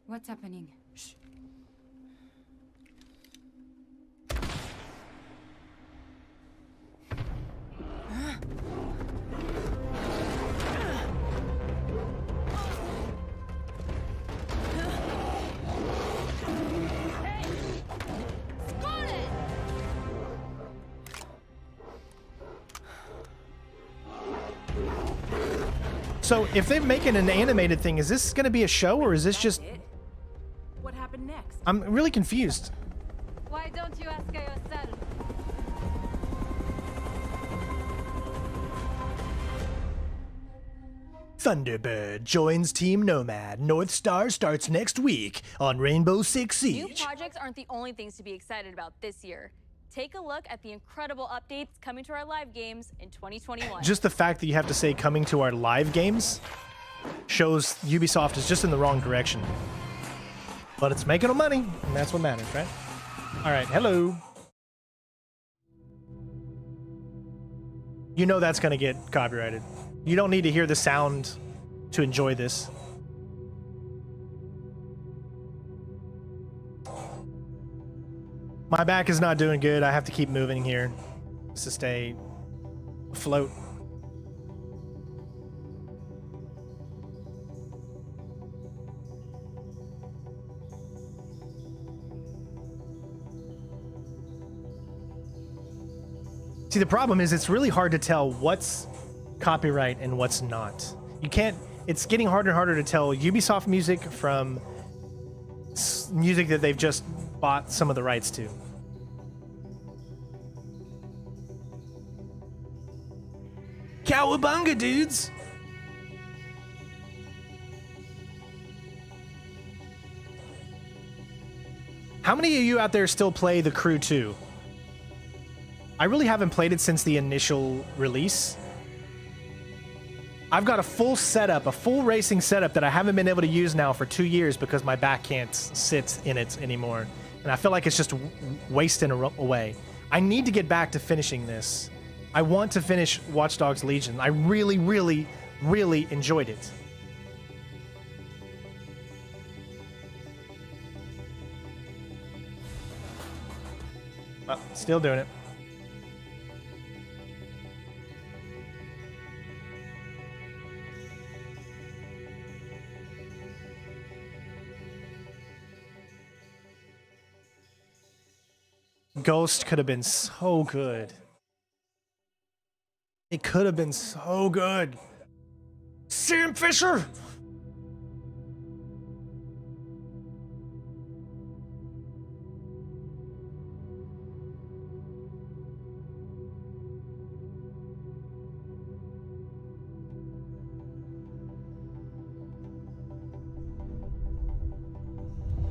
What's happening? Shh. So if they're making an animated thing, is this going to be a show or is this just... What happened next? I'm really confused. Why don't you ask her yourself? Thunderbird joins Team Nomad. North Star starts next week on Rainbow Six New Siege. projects aren't the only things to be excited about this year. Take a look at the incredible updates coming to our live games in 2021. Just the fact that you have to say coming to our live games shows Ubisoft is just in the wrong direction. But it's making them money, and that's what matters, right? All right, hello. You know that's going to get copyrighted. You don't need to hear the sound to enjoy this. My back is not doing good. I have to keep moving here just to stay afloat. See, the problem is it's really hard to tell what's copyright and what's not. You can't, it's getting harder and harder to tell Ubisoft music from music that they've just bought some of the rights to. Cowabunga, dudes! How many of you out there still play The Crew 2? I really haven't played it since the initial release. I've got a full setup, a full racing setup that I haven't been able to use now for 2 years because my back can't sit in it anymore. And I feel like it's just wasting away. I need to get back to finishing this. I want to finish Watch Dogs Legion. I really, really, really enjoyed it. Well, still doing it. Ghost could have been so good. It could have been so good. Sam Fisher!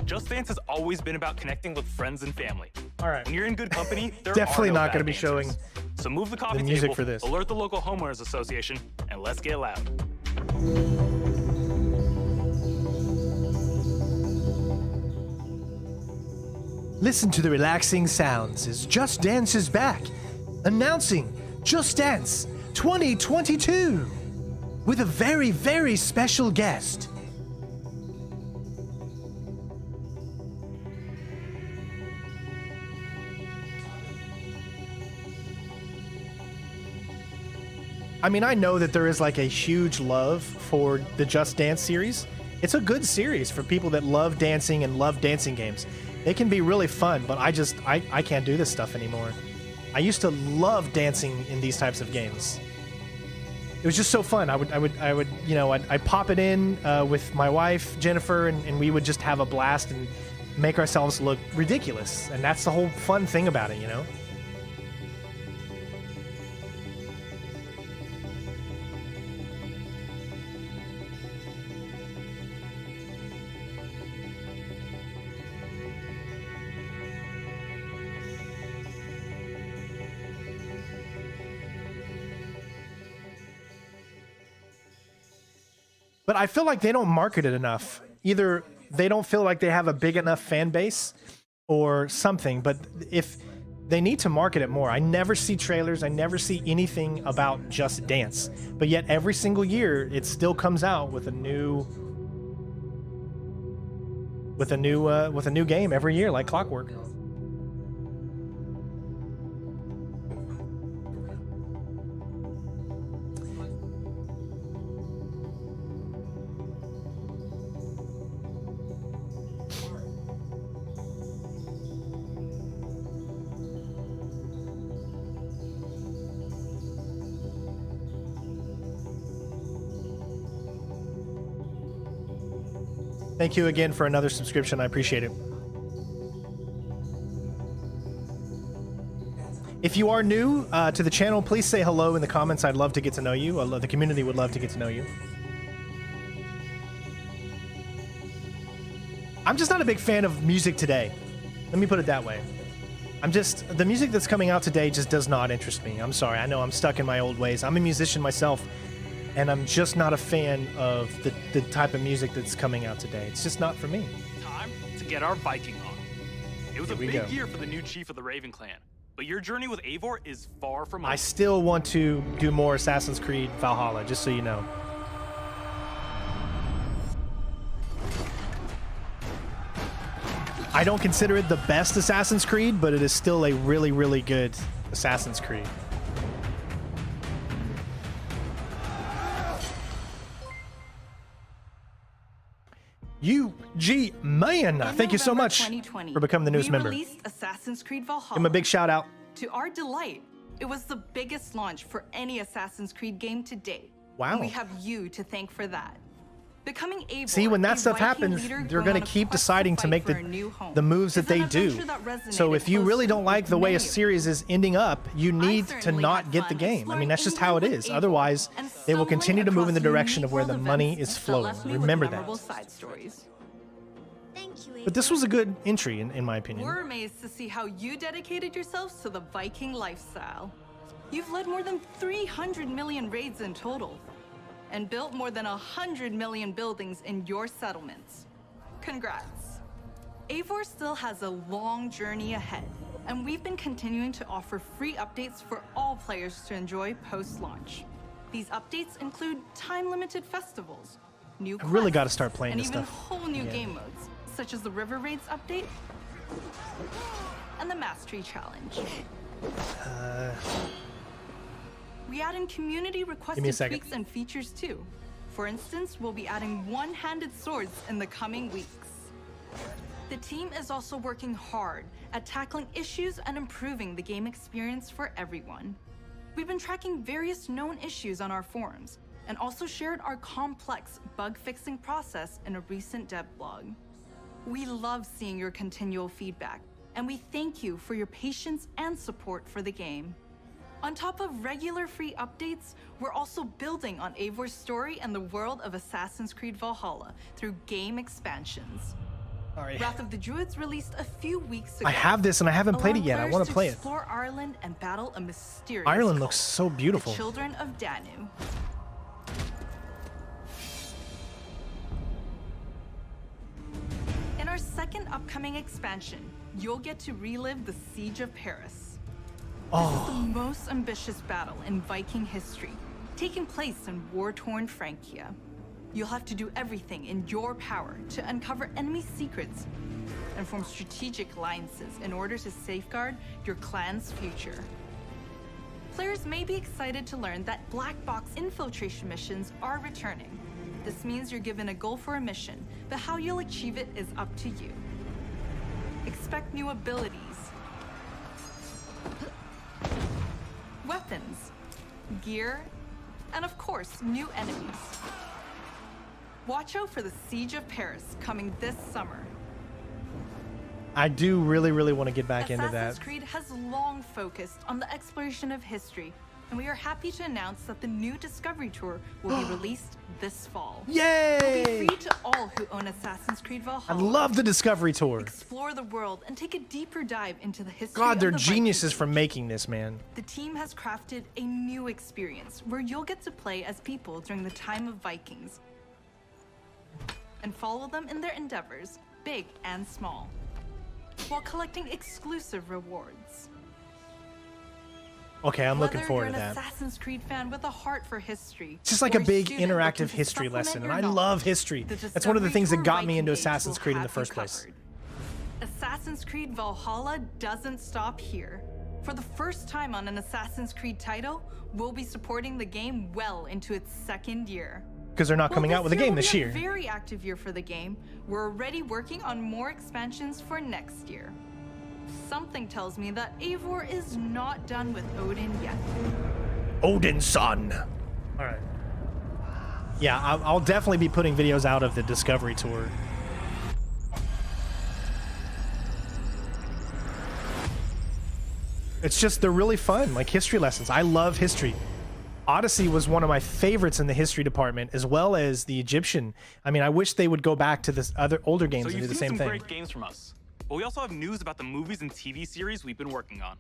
Just Dance has always been about connecting with friends and family. All right. When you're in good company, there Definitely are no not bad going to be dancers. showing So move the coffee the music table, for this. alert the local homeowners association, and let's get loud. Listen to the relaxing sounds as Just Dance is back, announcing Just Dance 2022 with a very, very special guest. I mean, I know that there is like a huge love for the Just Dance series. It's a good series for people that love dancing and love dancing games. They can be really fun, but I can't do this stuff anymore. I used to love dancing in these types of games. It was just so fun. I would, you know, I'd pop it in with my wife, Jennifer, and we would just have a blast and make ourselves look ridiculous. And that's the whole fun thing about it, you know? But I feel like they don't market it enough. Either they don't feel like they have a big enough fan base or something, but if they need to market it more. I never see trailers. I never see anything about Just Dance. But yet every single year it still comes out with a new game every year like clockwork. Thank you again for another subscription. I appreciate it. If you are new to the channel, please say hello in the comments. I'd love to get to know you. The community would love to get to know you. I'm just not a big fan of music today. Let me put it that way. The music that's coming out today just does not interest me. I'm sorry. I know I'm stuck in my old ways. I'm a musician myself, and I'm just not a fan of the type of music that's coming out today. It's just not for me. Time to get our Viking on. It was a big year for the new chief of the Raven clan, but your journey with Eivor is far from over. I still want to do more Assassin's Creed Valhalla, just so you know. I don't consider it the best Assassin's Creed, but it is still a really, really good Assassin's Creed. UG Man, thank you so much for becoming the newest member. Released Assassin's Creed Valhalla. Give him a big shout out. To our delight, it was the biggest launch for any Assassin's Creed game to date. Wow. And we have you to thank for that. Becoming Eivor, See, when that stuff happens, they're going to keep deciding to make the moves that they do. So if you really don't like the way a series is ending up, you need to not get the game. I mean, that's just how it is. Otherwise, they will continue to move in the direction of where the money is flowing. Remember that. But this was a good entry, in my opinion. We're amazed to see how you dedicated yourselves to the Viking lifestyle. You've led more than 300 million raids in total, and built more than 100 million buildings in your settlements. Congrats. Eivor still has a long journey ahead, and we've been continuing to offer free updates for all players to enjoy post-launch. These updates include time-limited festivals, new quests, I really got to start playing and this even stuff. whole new game modes, such as the River Raids update and the Mastery Challenge. We add in community-requested tweaks and features too. For instance, we'll be adding one-handed swords in the coming weeks. The team is also working hard at tackling issues and improving the game experience for everyone. We've been tracking various known issues on our forums, and also shared our complex bug-fixing process in a recent dev blog. We love seeing your continual feedback, and we thank you for your patience and support for the game. On top of regular free updates, we're also building on Eivor's story and the world of Assassin's Creed Valhalla through game expansions. Sorry. Wrath of the Druids released a few weeks ago. I have this and I haven't played it yet. I want to play it. Explore Ireland and battle a mysterious Ireland cult, looks so beautiful. the Children of Danu. In our second upcoming expansion, you'll get to relive the Siege of Paris. This is the most ambitious battle in Viking history, taking place in war-torn Francia. You'll have to do everything in your power to uncover enemy secrets and form strategic alliances in order to safeguard your clan's future. Players may be excited to learn that black box infiltration missions are returning. This means you're given a goal for a mission, but how you'll achieve it is up to you. Expect new abilities, weapons, gear, and of course, new enemies. Watch out for the Siege of Paris coming this summer. I do really, really want to get back into Assassin's that. Creed has long focused on the exploration of history, and we are happy to announce that the new Discovery Tour will be released this fall. Yay! It'll be free to all who own Assassin's Creed I Valhalla. love the Discovery Tour. Explore the world and take a deeper dive into the history God, they're of the geniuses for making this, man. The team has crafted a new experience where you'll get to play as people during the time of Vikings. and follow them in their endeavors, big and small, while collecting exclusive rewards. Okay, I'm looking forward to Whether you're that. an Assassin's Creed fan with a heart for history, It's just like a or big student interactive looking to history supplement lesson, and your I knowledge, love history. the That's one of the Discovery things that Tour got me Viking into page Assassin's will Creed in the have you first place. covered. Assassin's Creed Valhalla doesn't stop here. For the first time on an Assassin's Creed title, we'll be supporting the game well into its second year. Because they're not coming out with a game this will year. be a very active year for the game. We're already working on more expansions for next year. Something tells me that Eivor is not done with Odin yet. Odin's son. All right. Yeah, I'll definitely be putting videos out of the Discovery Tour. It's just, they're really fun, like history lessons. I love history. Odyssey was one of my favorites in the history department, as well as the Egyptian. I mean, I wish they would go back to this other older games and do the same thing. So you've seen some great games from us, but we also have news about the movies and TV series we've been working on.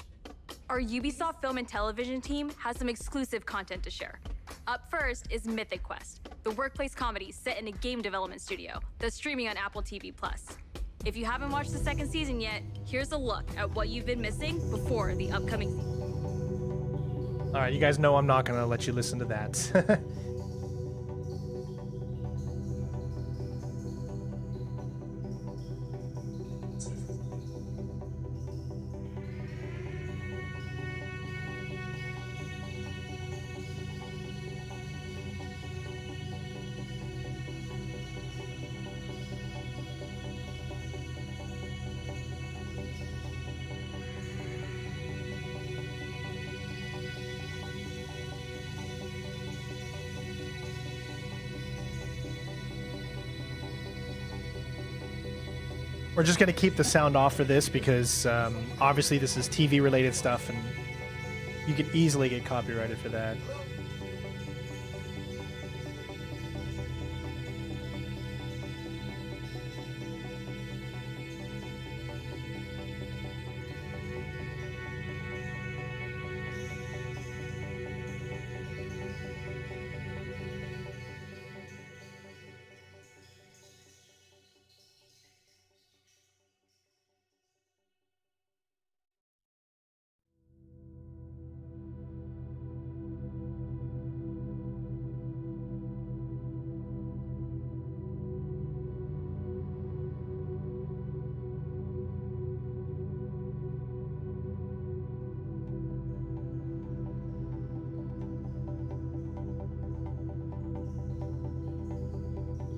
Our Ubisoft Film and Television team has some exclusive content to share. Up first is Mythic Quest, the workplace comedy set in a game development studio that's streaming on Apple TV Plus. If you haven't watched the second season yet, here's a look at what you've been missing before the upcoming season. All right, you guys know I'm not going to let you listen to that. We're just going to keep the sound off for this because obviously this is TV related stuff and you could easily get copyrighted for that.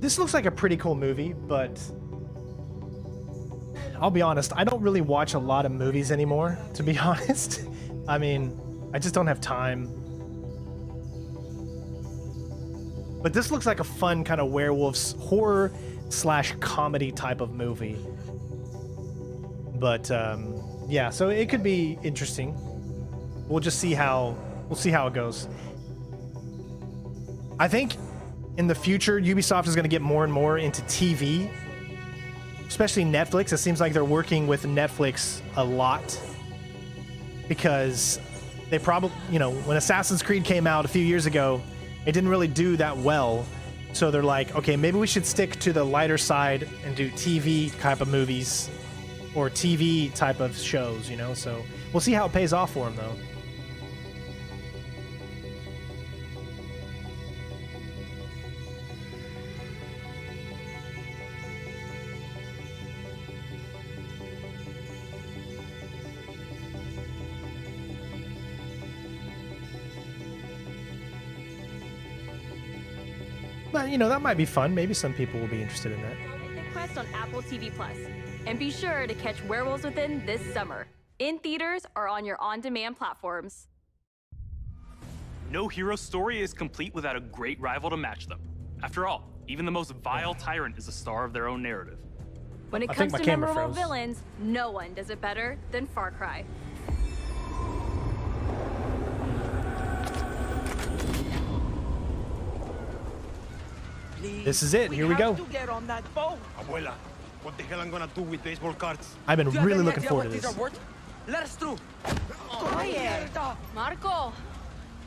This looks like a pretty cool movie, but I'll be honest, I don't really watch a lot of movies anymore, to be honest. I mean, I just don't have time. But this looks like a fun kind of werewolves horror / comedy type of movie. But yeah, so it could be interesting. We'll just see how it goes. I think in the future, Ubisoft is going to get more and more into TV, especially Netflix. It seems like they're working with Netflix a lot because they probably, you know, when Assassin's Creed came out a few years ago, it didn't really do that well. So they're like, okay, maybe we should stick to the lighter side and do TV type of movies or TV type of shows, you know? So we'll see how it pays off for them, though. But, you know, that might be fun. Maybe some people will be interested in that. Mythic Quest on Apple TV Plus. And be sure to catch Werewolves Within this summer, in theaters or on your on-demand platforms. No hero story is complete without a great rival to match them. After all, even the most vile tyrant is a star of their own narrative. When it comes to memorable villains, no one does it better than Far Cry. This is it. Here we go. Get on that boat. Abuela, what the hell I'm gonna do with baseball cards? I've been really looking forward to this. Let us through. Oh, yeah. Marco,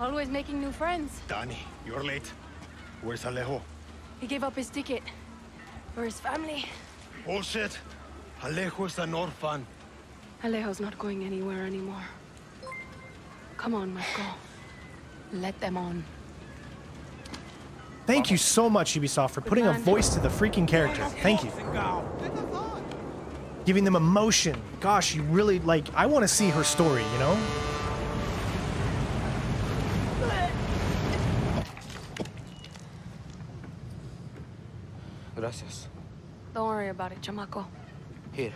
always making new friends. Danny, you're late. Where's Alejo? He gave up his ticket. For his family. Bullshit. Alejo's an orphan. Alejo's not going anywhere anymore. Come on, Marco. Let them on. Thank you so much, Ubisoft, for putting a voice to the freaking character. Thank you. Giving them emotion. Gosh, you really, like, I want to see her story, you know? Gracias. Don't worry about it, chamaco. Here.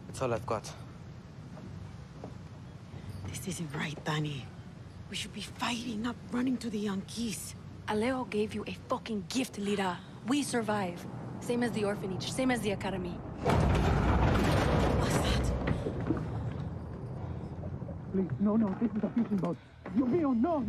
It's all I've got. This isn't right, Danny. We should be fighting, not running to the Yankees. Alejo gave you a fucking gift, Lira. We survive. Same as the orphanage, same as the academy. What's that? Please, no, this is a fishing boat. Dios mío, no!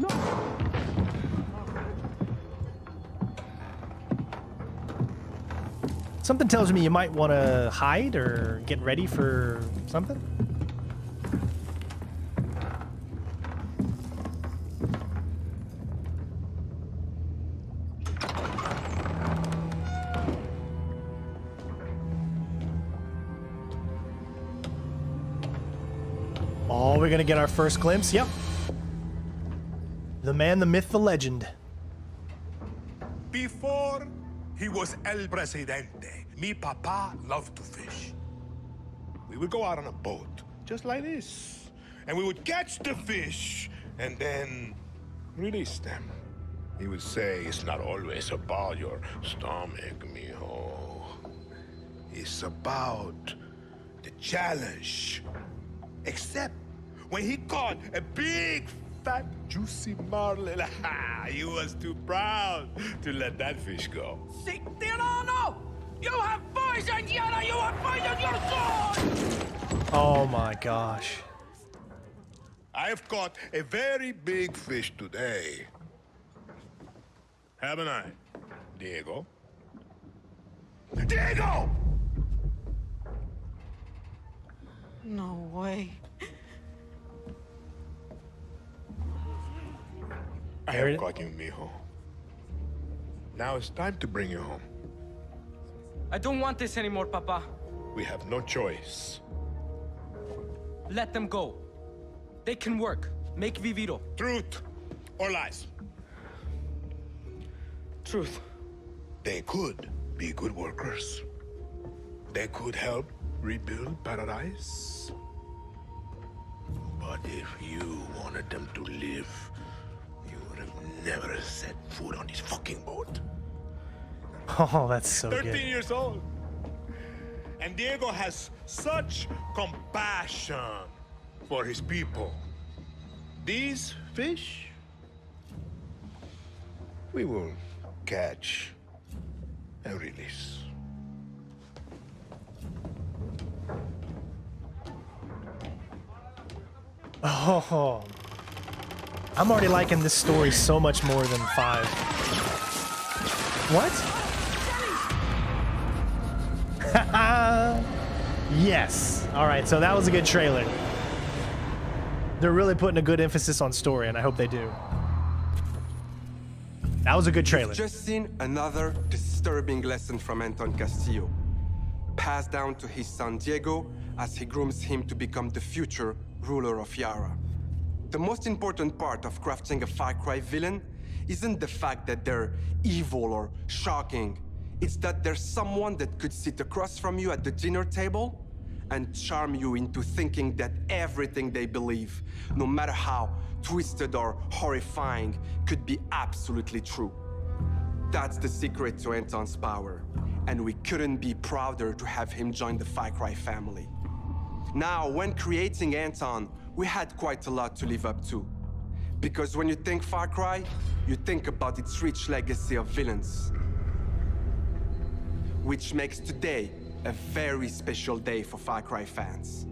Something tells me you might want to hide or get ready for something. Oh, we're gonna get our first glimpse. Yep. The man, the myth, the legend. Before he was El Presidente, mi papa loved to fish. We would go out on a boat, just like this, and we would catch the fish and then release them. He would say, it's not always about your stomach, mijo. It's about the challenge. Except when he caught a big, fat, juicy marlin, he was too proud to let that fish go. Si, Tirano! You have poison, Yara! You have poisoned your sword! Oh my gosh. I have caught a very big fish today. Haven't I, Diego? Diego! No way. I have caught you, mijo. Now it's time to bring you home. I don't want this anymore, Papa. We have no choice. Let them go. They can work. Make Viviro. Truth or lies? Truth. They could be good workers. They could help rebuild paradise. But if you wanted them to live, you would have never set foot on this fucking boat. Oh, that's so 13 good. years old. And Diego has such compassion for his people. These fish, we will catch and release. Oh, I'm already liking this story so much more than 5. What? Yes. All right, so that was a good trailer. They're really putting a good emphasis on story, and I hope they do. That was a good trailer. We've just seen another disturbing lesson from Anton Castillo, passed down to his son Diego as he grooms him to become the future ruler of Yara. The most important part of crafting a Far Cry villain isn't the fact that they're evil or shocking. It's that there's someone that could sit across from you at the dinner table and charm you into thinking that everything they believe, no matter how twisted or horrifying, could be absolutely true. That's the secret to Anton's power, and we couldn't be prouder to have him join the Far Cry family. Now, when creating Anton, we had quite a lot to live up to. Because when you think Far Cry, you think about its rich legacy of villains. Which makes today a very special day for Far Cry fans.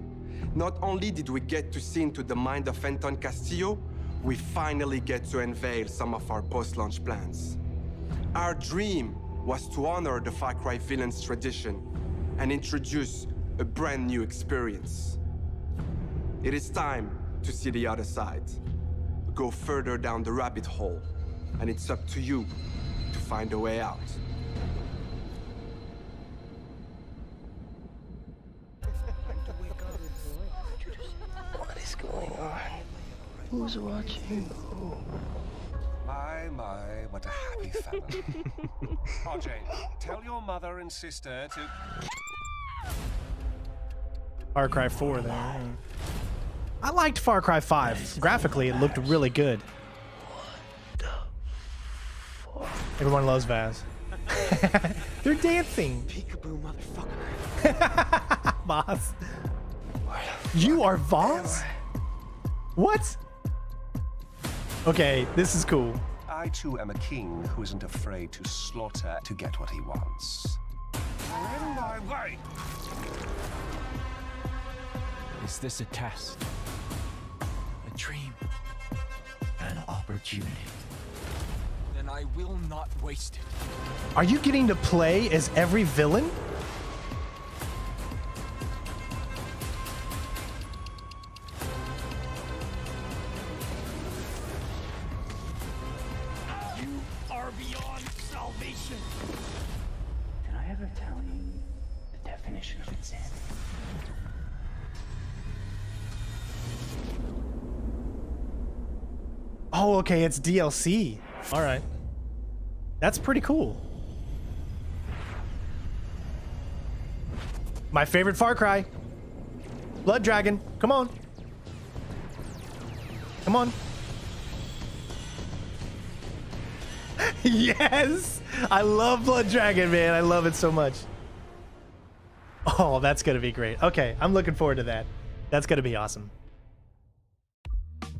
Not only did we get to see into the mind of Anton Castillo, we finally get to unveil some of our post-launch plans. Our dream was to honor the Far Cry villain's tradition and introduce a brand new experience. It is time to see the other side. Go further down the rabbit hole, and it's up to you to find a way out. Who's watching? My, what a happy family. RJ, tell your mother and sister to... Far Cry 4 there. I liked Far Cry 5. Graphically, it looked really good. Everyone loves Vaz. They're dancing. Peekaboo, motherfucker. Voss. You are Voss? What? Okay, this is cool. I too am a king who isn't afraid to slaughter to get what he wants. In my way. Is this a test? A dream? An opportunity? Then I will not waste it. Are you getting to play as every villain? You are beyond salvation. Did I ever tell you the definition of insanity? Oh, okay, it's DLC. All right. That's pretty cool. My favorite Far Cry. Blood Dragon. Come on. Come on. Yes! I love Blood Dragon, man. I love it so much. Oh, that's going to be great. Okay, I'm looking forward to that. That's going to be awesome.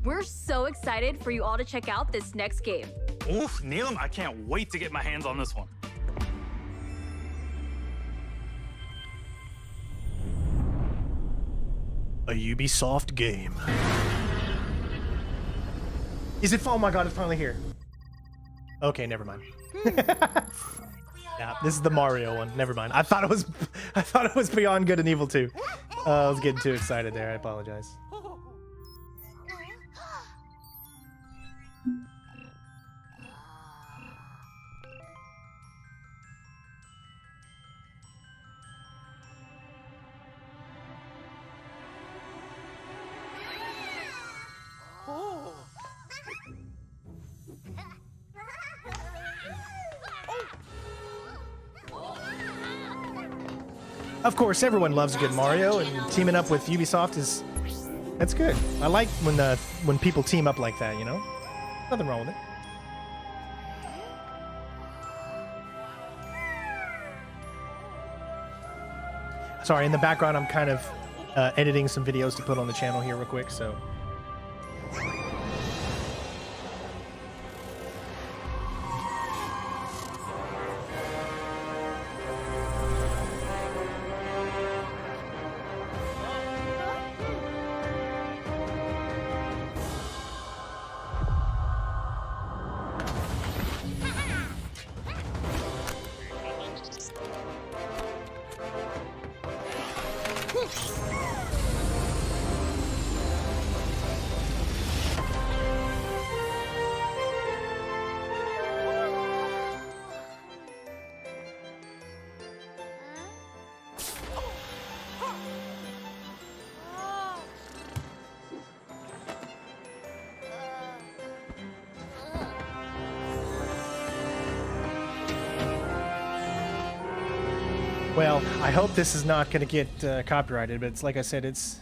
We're so excited for you all to check out this next game. Oof, Neelam, I can't wait to get my hands on this one. A Ubisoft game. Is it? Oh my god, it's finally here. Okay, never mind. Yeah, this is the Mario one. Never mind. I thought it was Beyond Good and Evil 2. I was getting too excited there. I apologize. Of course, everyone loves a good Mario, and teaming up with Ubisoft that's good. I like when people team up like that, you know? Nothing wrong with it. Sorry, in the background, I'm kind of editing some videos to put on the channel here real quick, so... Well, I hope this is not going to get copyrighted, but it's like I said, it's...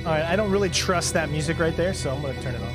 All right, I don't really trust that music right there, so I'm gonna turn it off.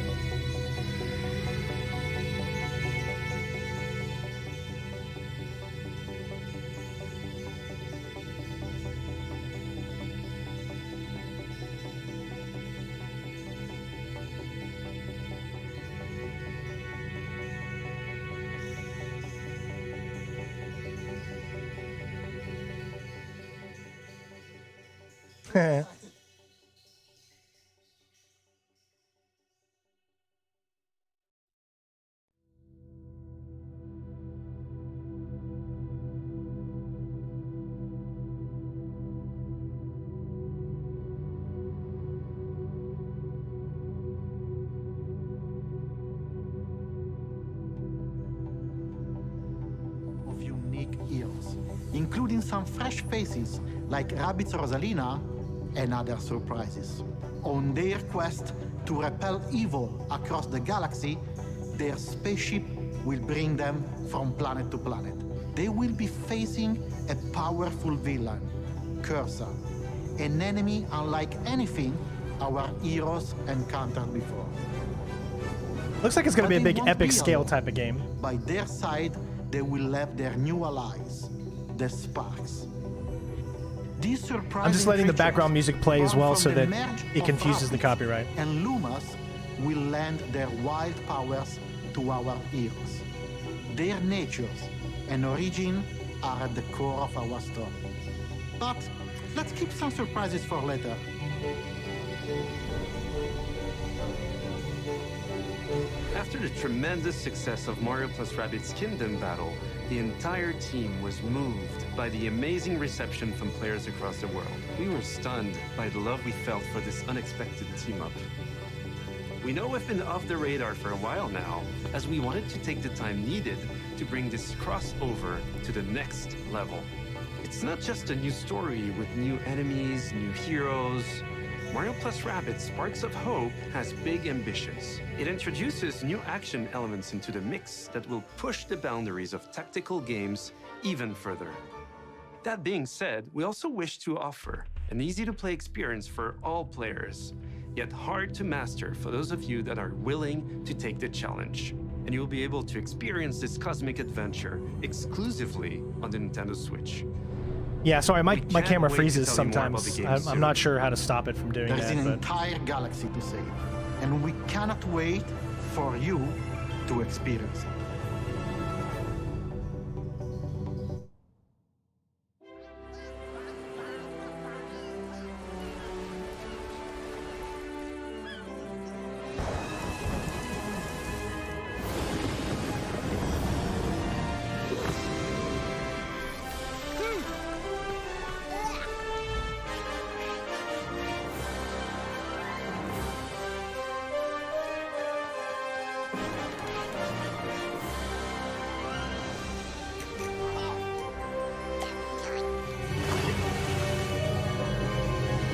Of unique heroes, including some fresh faces like Rabbids Rosalina and other surprises. On their quest to repel evil across the galaxy, their spaceship will bring them from planet to planet. They will be facing a powerful villain, Cursor, an enemy unlike anything our heroes encountered before. Looks like it's going to be a big epic scale type of game. By their side, they will have their new allies, the Sparks. These surprising I'm just letting the background music play as well so that merge it of confuses the Rabbids copyright. And Lumas will lend their wild powers to our heroes. Their natures and origin are at the core of our story. But let's keep some surprises for later. After the tremendous success of Mario plus Rabbids Kingdom Battle, the entire team was moved by the amazing reception from players across the world. We were stunned by the love we felt for this unexpected team-up. We know we've been off the radar for a while now, as we wanted to take the time needed to bring this crossover to the next level. It's not just a new story with new enemies, new heroes. Mario plus Rabbids Sparks of Hope has big ambitions. It introduces new action elements into the mix that will push the boundaries of tactical games even further. That being said, we also wish to offer an easy-to-play experience for all players, yet hard to master for those of you that are willing to take the challenge. And you'll be able to experience this cosmic adventure exclusively on the Nintendo Switch. Yeah, sorry, my camera wait to freezes tell you more about sometimes. the game I'm soon. not sure how to stop it from doing There's that. an But entire galaxy to save, and we cannot wait for you to experience it.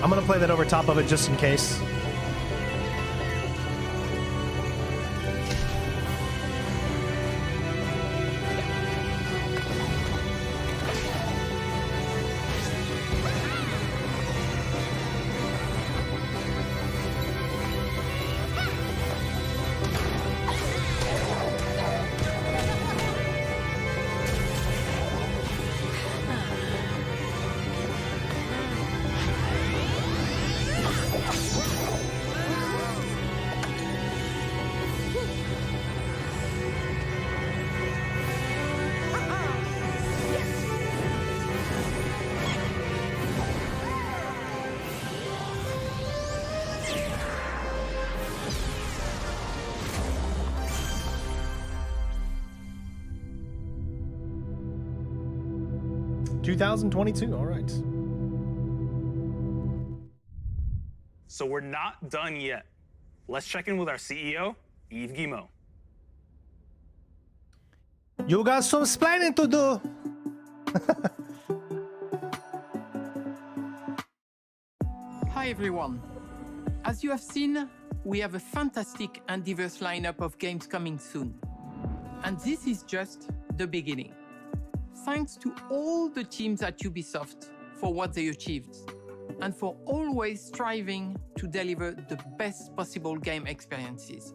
I'm gonna play that over top of it just in case. $2022, all right. So we're not done yet. Let's check in with our CEO, Yves Guillemot. You got some explaining to do. Hi everyone. As you have seen, we have a fantastic and diverse lineup of games coming soon. And this is just the beginning. Thanks to all the teams at Ubisoft for what they achieved. and for always striving to deliver the best possible game experiences.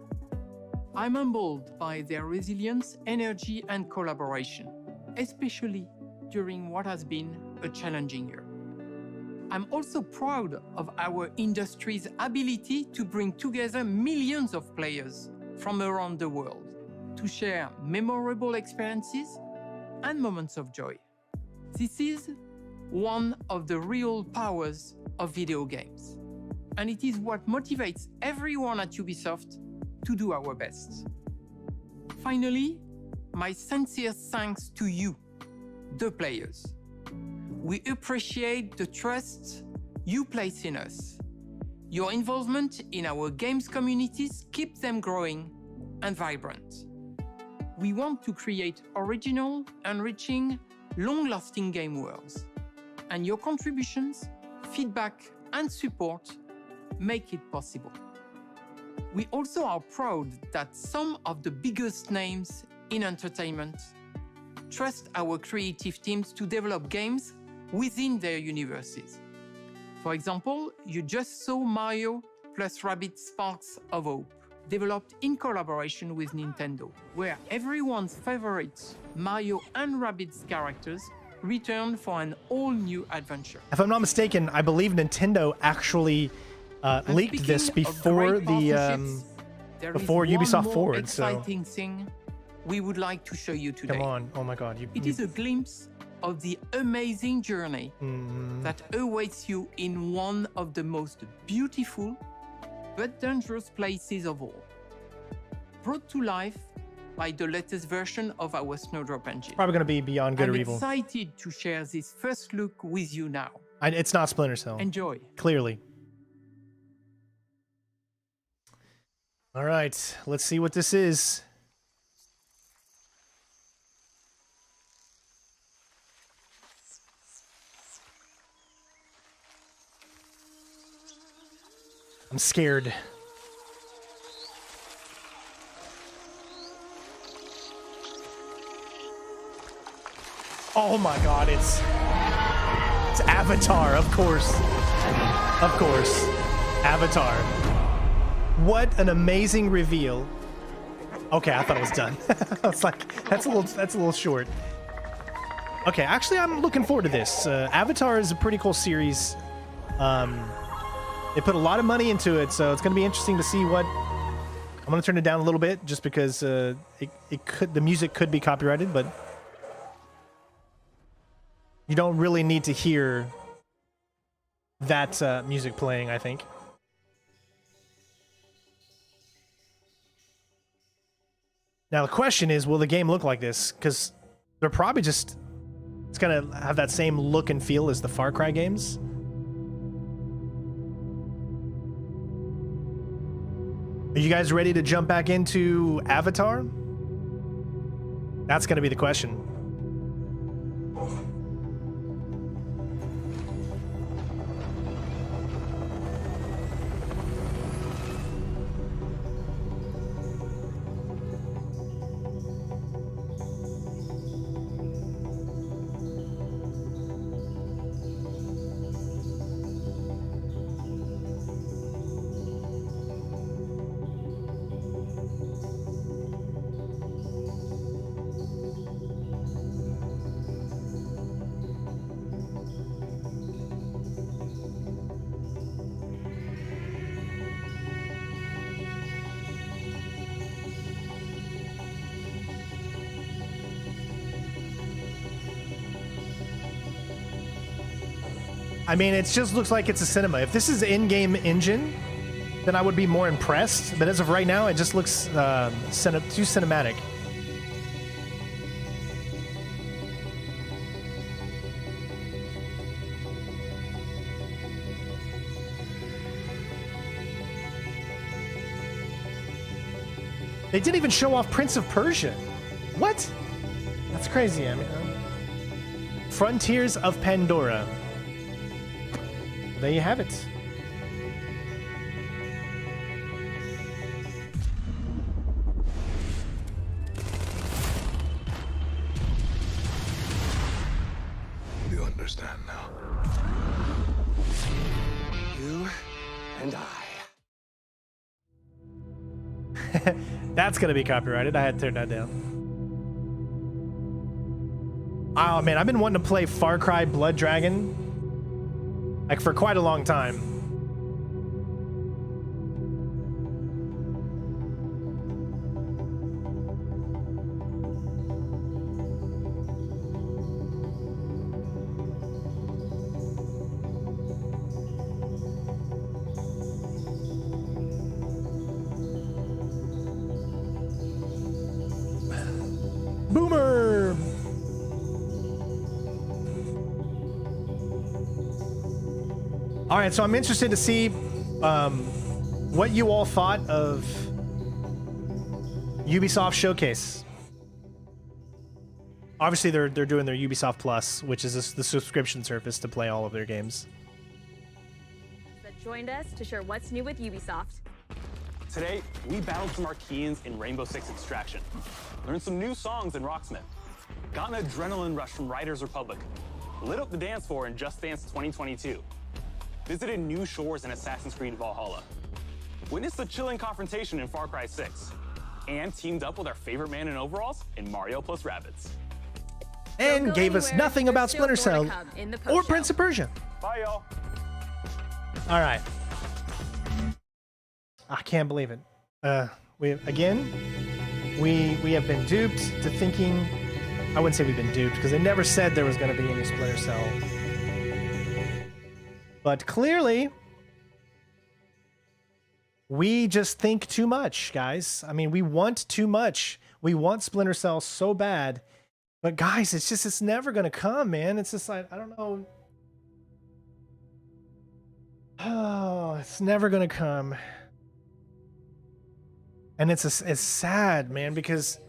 I'm humbled by their resilience, energy, and collaboration, especially during what has been a challenging year. I'm also proud of our industry's ability to bring together millions of players from around the world to share memorable experiences and moments of joy. This is one of the real powers of video games, and it is what motivates everyone at Ubisoft to do our best. Finally, my sincere thanks to you, the players. We appreciate the trust you place in us. Your involvement in our games communities keeps them growing and vibrant. We want to create original, enriching, long-lasting game worlds, and your contributions, feedback, and support make it possible. We also are proud that some of the biggest names in entertainment trust our creative teams to develop games within their universes. For example, you just saw Mario plus Rabbids Sparks of Hope, developed in collaboration with Nintendo, where everyone's favorite Mario and Rabbids characters return for an all-new adventure. If I'm not mistaken, I believe Nintendo actually leaked this before before Ubisoft Forward. Exciting thing we would like to show you today. Come on! Oh my God! It is a glimpse of the amazing journey that awaits you in one of the most beautiful but dangerous places of all, brought to life by the latest version of our Snowdrop engine. Probably going to be Beyond Good or Evil. I'm excited to share this first look with you now. It's not Splinter Cell. Enjoy. Clearly. All right, let's see what this is. I'm scared. Oh my God, it's Avatar, of course. Of course. Avatar. What an amazing reveal. Okay, I thought it was done. I was like, that's a little short. Okay, actually I'm looking forward to this. Avatar is a pretty cool series. They put a lot of money into it, so it's going to be interesting to see what... I'm going to turn it down a little bit just because the music could be copyrighted, but you don't really need to hear that music playing, I think. Now the question is, will the game look like this? Because they're probably just... It's going to have that same look and feel as the Far Cry games. Are you guys ready to jump back into Avatar? That's going to be the question. I mean, it just looks like it's a cinema. If this is in-game engine, then I would be more impressed. But as of right now, it just looks too cinematic. They didn't even show off Prince of Persia. What? That's crazy. I mean, Frontiers of Pandora. There you have it. You understand now. and I. That's gonna be copyrighted. I had to turn that down. Oh man, I've been wanting to play Far Cry Blood Dragon like for quite a long time. Boomer! All right, so I'm interested to see what you all thought of Ubisoft Showcase. Obviously, they're doing their Ubisoft Plus, which is the subscription service to play all of their games. That joined us to share what's new with Ubisoft. Today, we battled some Archeans in Rainbow Six Extraction, learned some new songs in Rocksmith, got an adrenaline rush from Riders Republic, lit up the dance floor in Just Dance 2022, visited new shores in Assassin's Creed Valhalla, witnessed a chilling confrontation in Far Cry 6, and teamed up with our favorite man in overalls in Mario plus Rabbids. And gave us nothing about Splinter Cell or Prince of Persia. Bye, y'all. All right. I can't believe it. We have been duped to thinking. I wouldn't say we've been duped because they never said there was going to be any Splinter Cell. But clearly, we just think too much, guys. I mean, we want too much. We want Splinter Cell so bad. But guys, it's never going to come, man. It's just like, I don't know. Oh, it's never going to come. And it's sad, man, because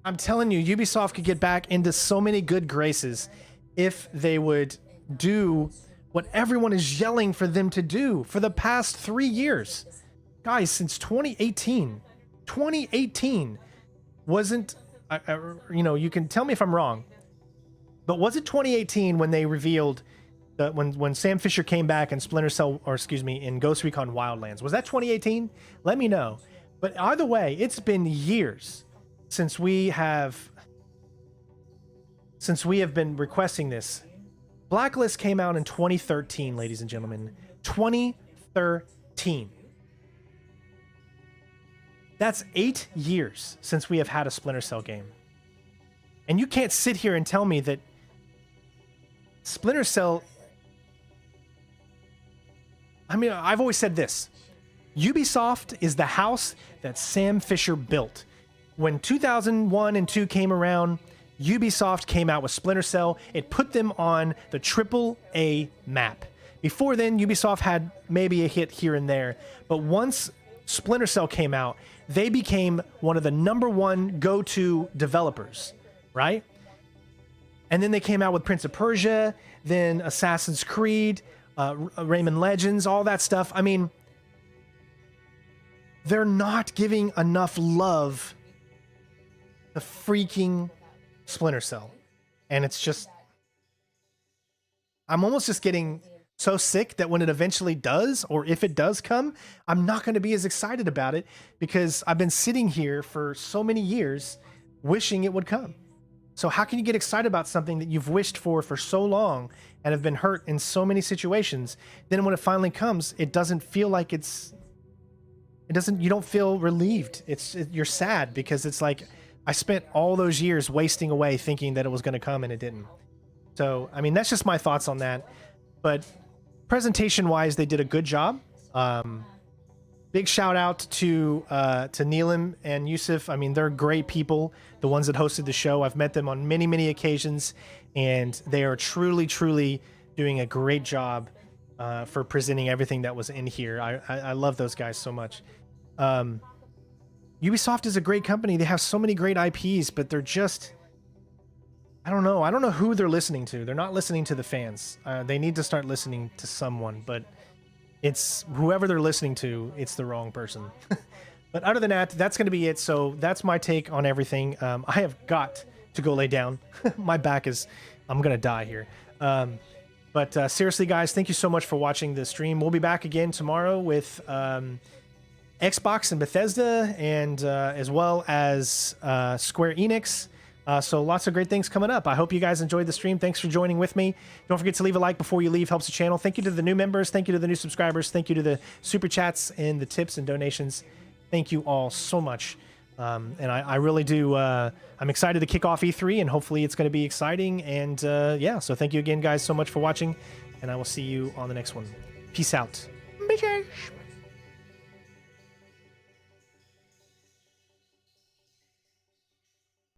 I'm telling you, Ubisoft could get back into so many good graces if they would do what everyone is yelling for them to do for the past 3 years. Guys, since 2018. 2018 wasn't, you know, you can tell me if I'm wrong, but was it 2018 when they revealed that when Sam Fisher came back in Splinter Cell, or excuse me, in Ghost Recon Wildlands? Was that 2018? Let me know. But either way, it's been years since we have been requesting this. Blacklist came out in 2013, ladies and gentlemen. 2013. That's 8 years since we have had a Splinter Cell game. And you can't sit here and tell me that Splinter Cell... I mean, I've always said this. Ubisoft is the house that Sam Fisher built. When 2001 and 2 came around, Ubisoft came out with Splinter Cell. It put them on the AAA map. Before then, Ubisoft had maybe a hit here and there. But once Splinter Cell came out, they became one of the #1 go-to developers, right? And then they came out with Prince of Persia, then Assassin's Creed, Rayman Legends, all that stuff. I mean, they're not giving enough love to freaking Splinter Cell. And it's just... I'm almost just getting so sick that when it eventually does, or if it does come, I'm not going to be as excited about it because I've been sitting here for so many years wishing it would come. So how can you get excited about something that you've wished for so long and have been hurt in so many situations? Then when it finally comes, it doesn't feel like it's... you don't feel relieved. You're sad because it's like, I spent all those years wasting away thinking that it was going to come and it didn't. So, I mean, that's just my thoughts on that. But presentation-wise, they did a good job. Big shout out to Neelam and Yusuf. I mean, they're great people, the ones that hosted the show. I've met them on many, many occasions, and they are truly, truly doing a great job for presenting everything that was in here. I love those guys so much. Ubisoft is a great company. They have so many great IPs, but they're just... I don't know. I don't know who they're listening to. They're not listening to the fans. They need to start listening to someone, but it's whoever they're listening to, it's the wrong person. But other than that, that's going to be it. So that's my take on everything. I have got to go lay down. My back is... I'm going to die here. But seriously, guys, thank you so much for watching the stream. We'll be back again tomorrow with Xbox and Bethesda, and as well as Square Enix. So lots of great things coming up. I hope you guys enjoyed the stream. Thanks for joining with me. Don't forget to leave a like before you leave. Helps the channel. Thank you to the new members. Thank you to the new subscribers. Thank you to the super chats and the tips and donations. Thank you all so much. And I really do. I'm excited to kick off E3, and hopefully it's going to be exciting. And yeah, so thank you again, guys, so much for watching. And I will see you on the next one. Peace out. Bitches.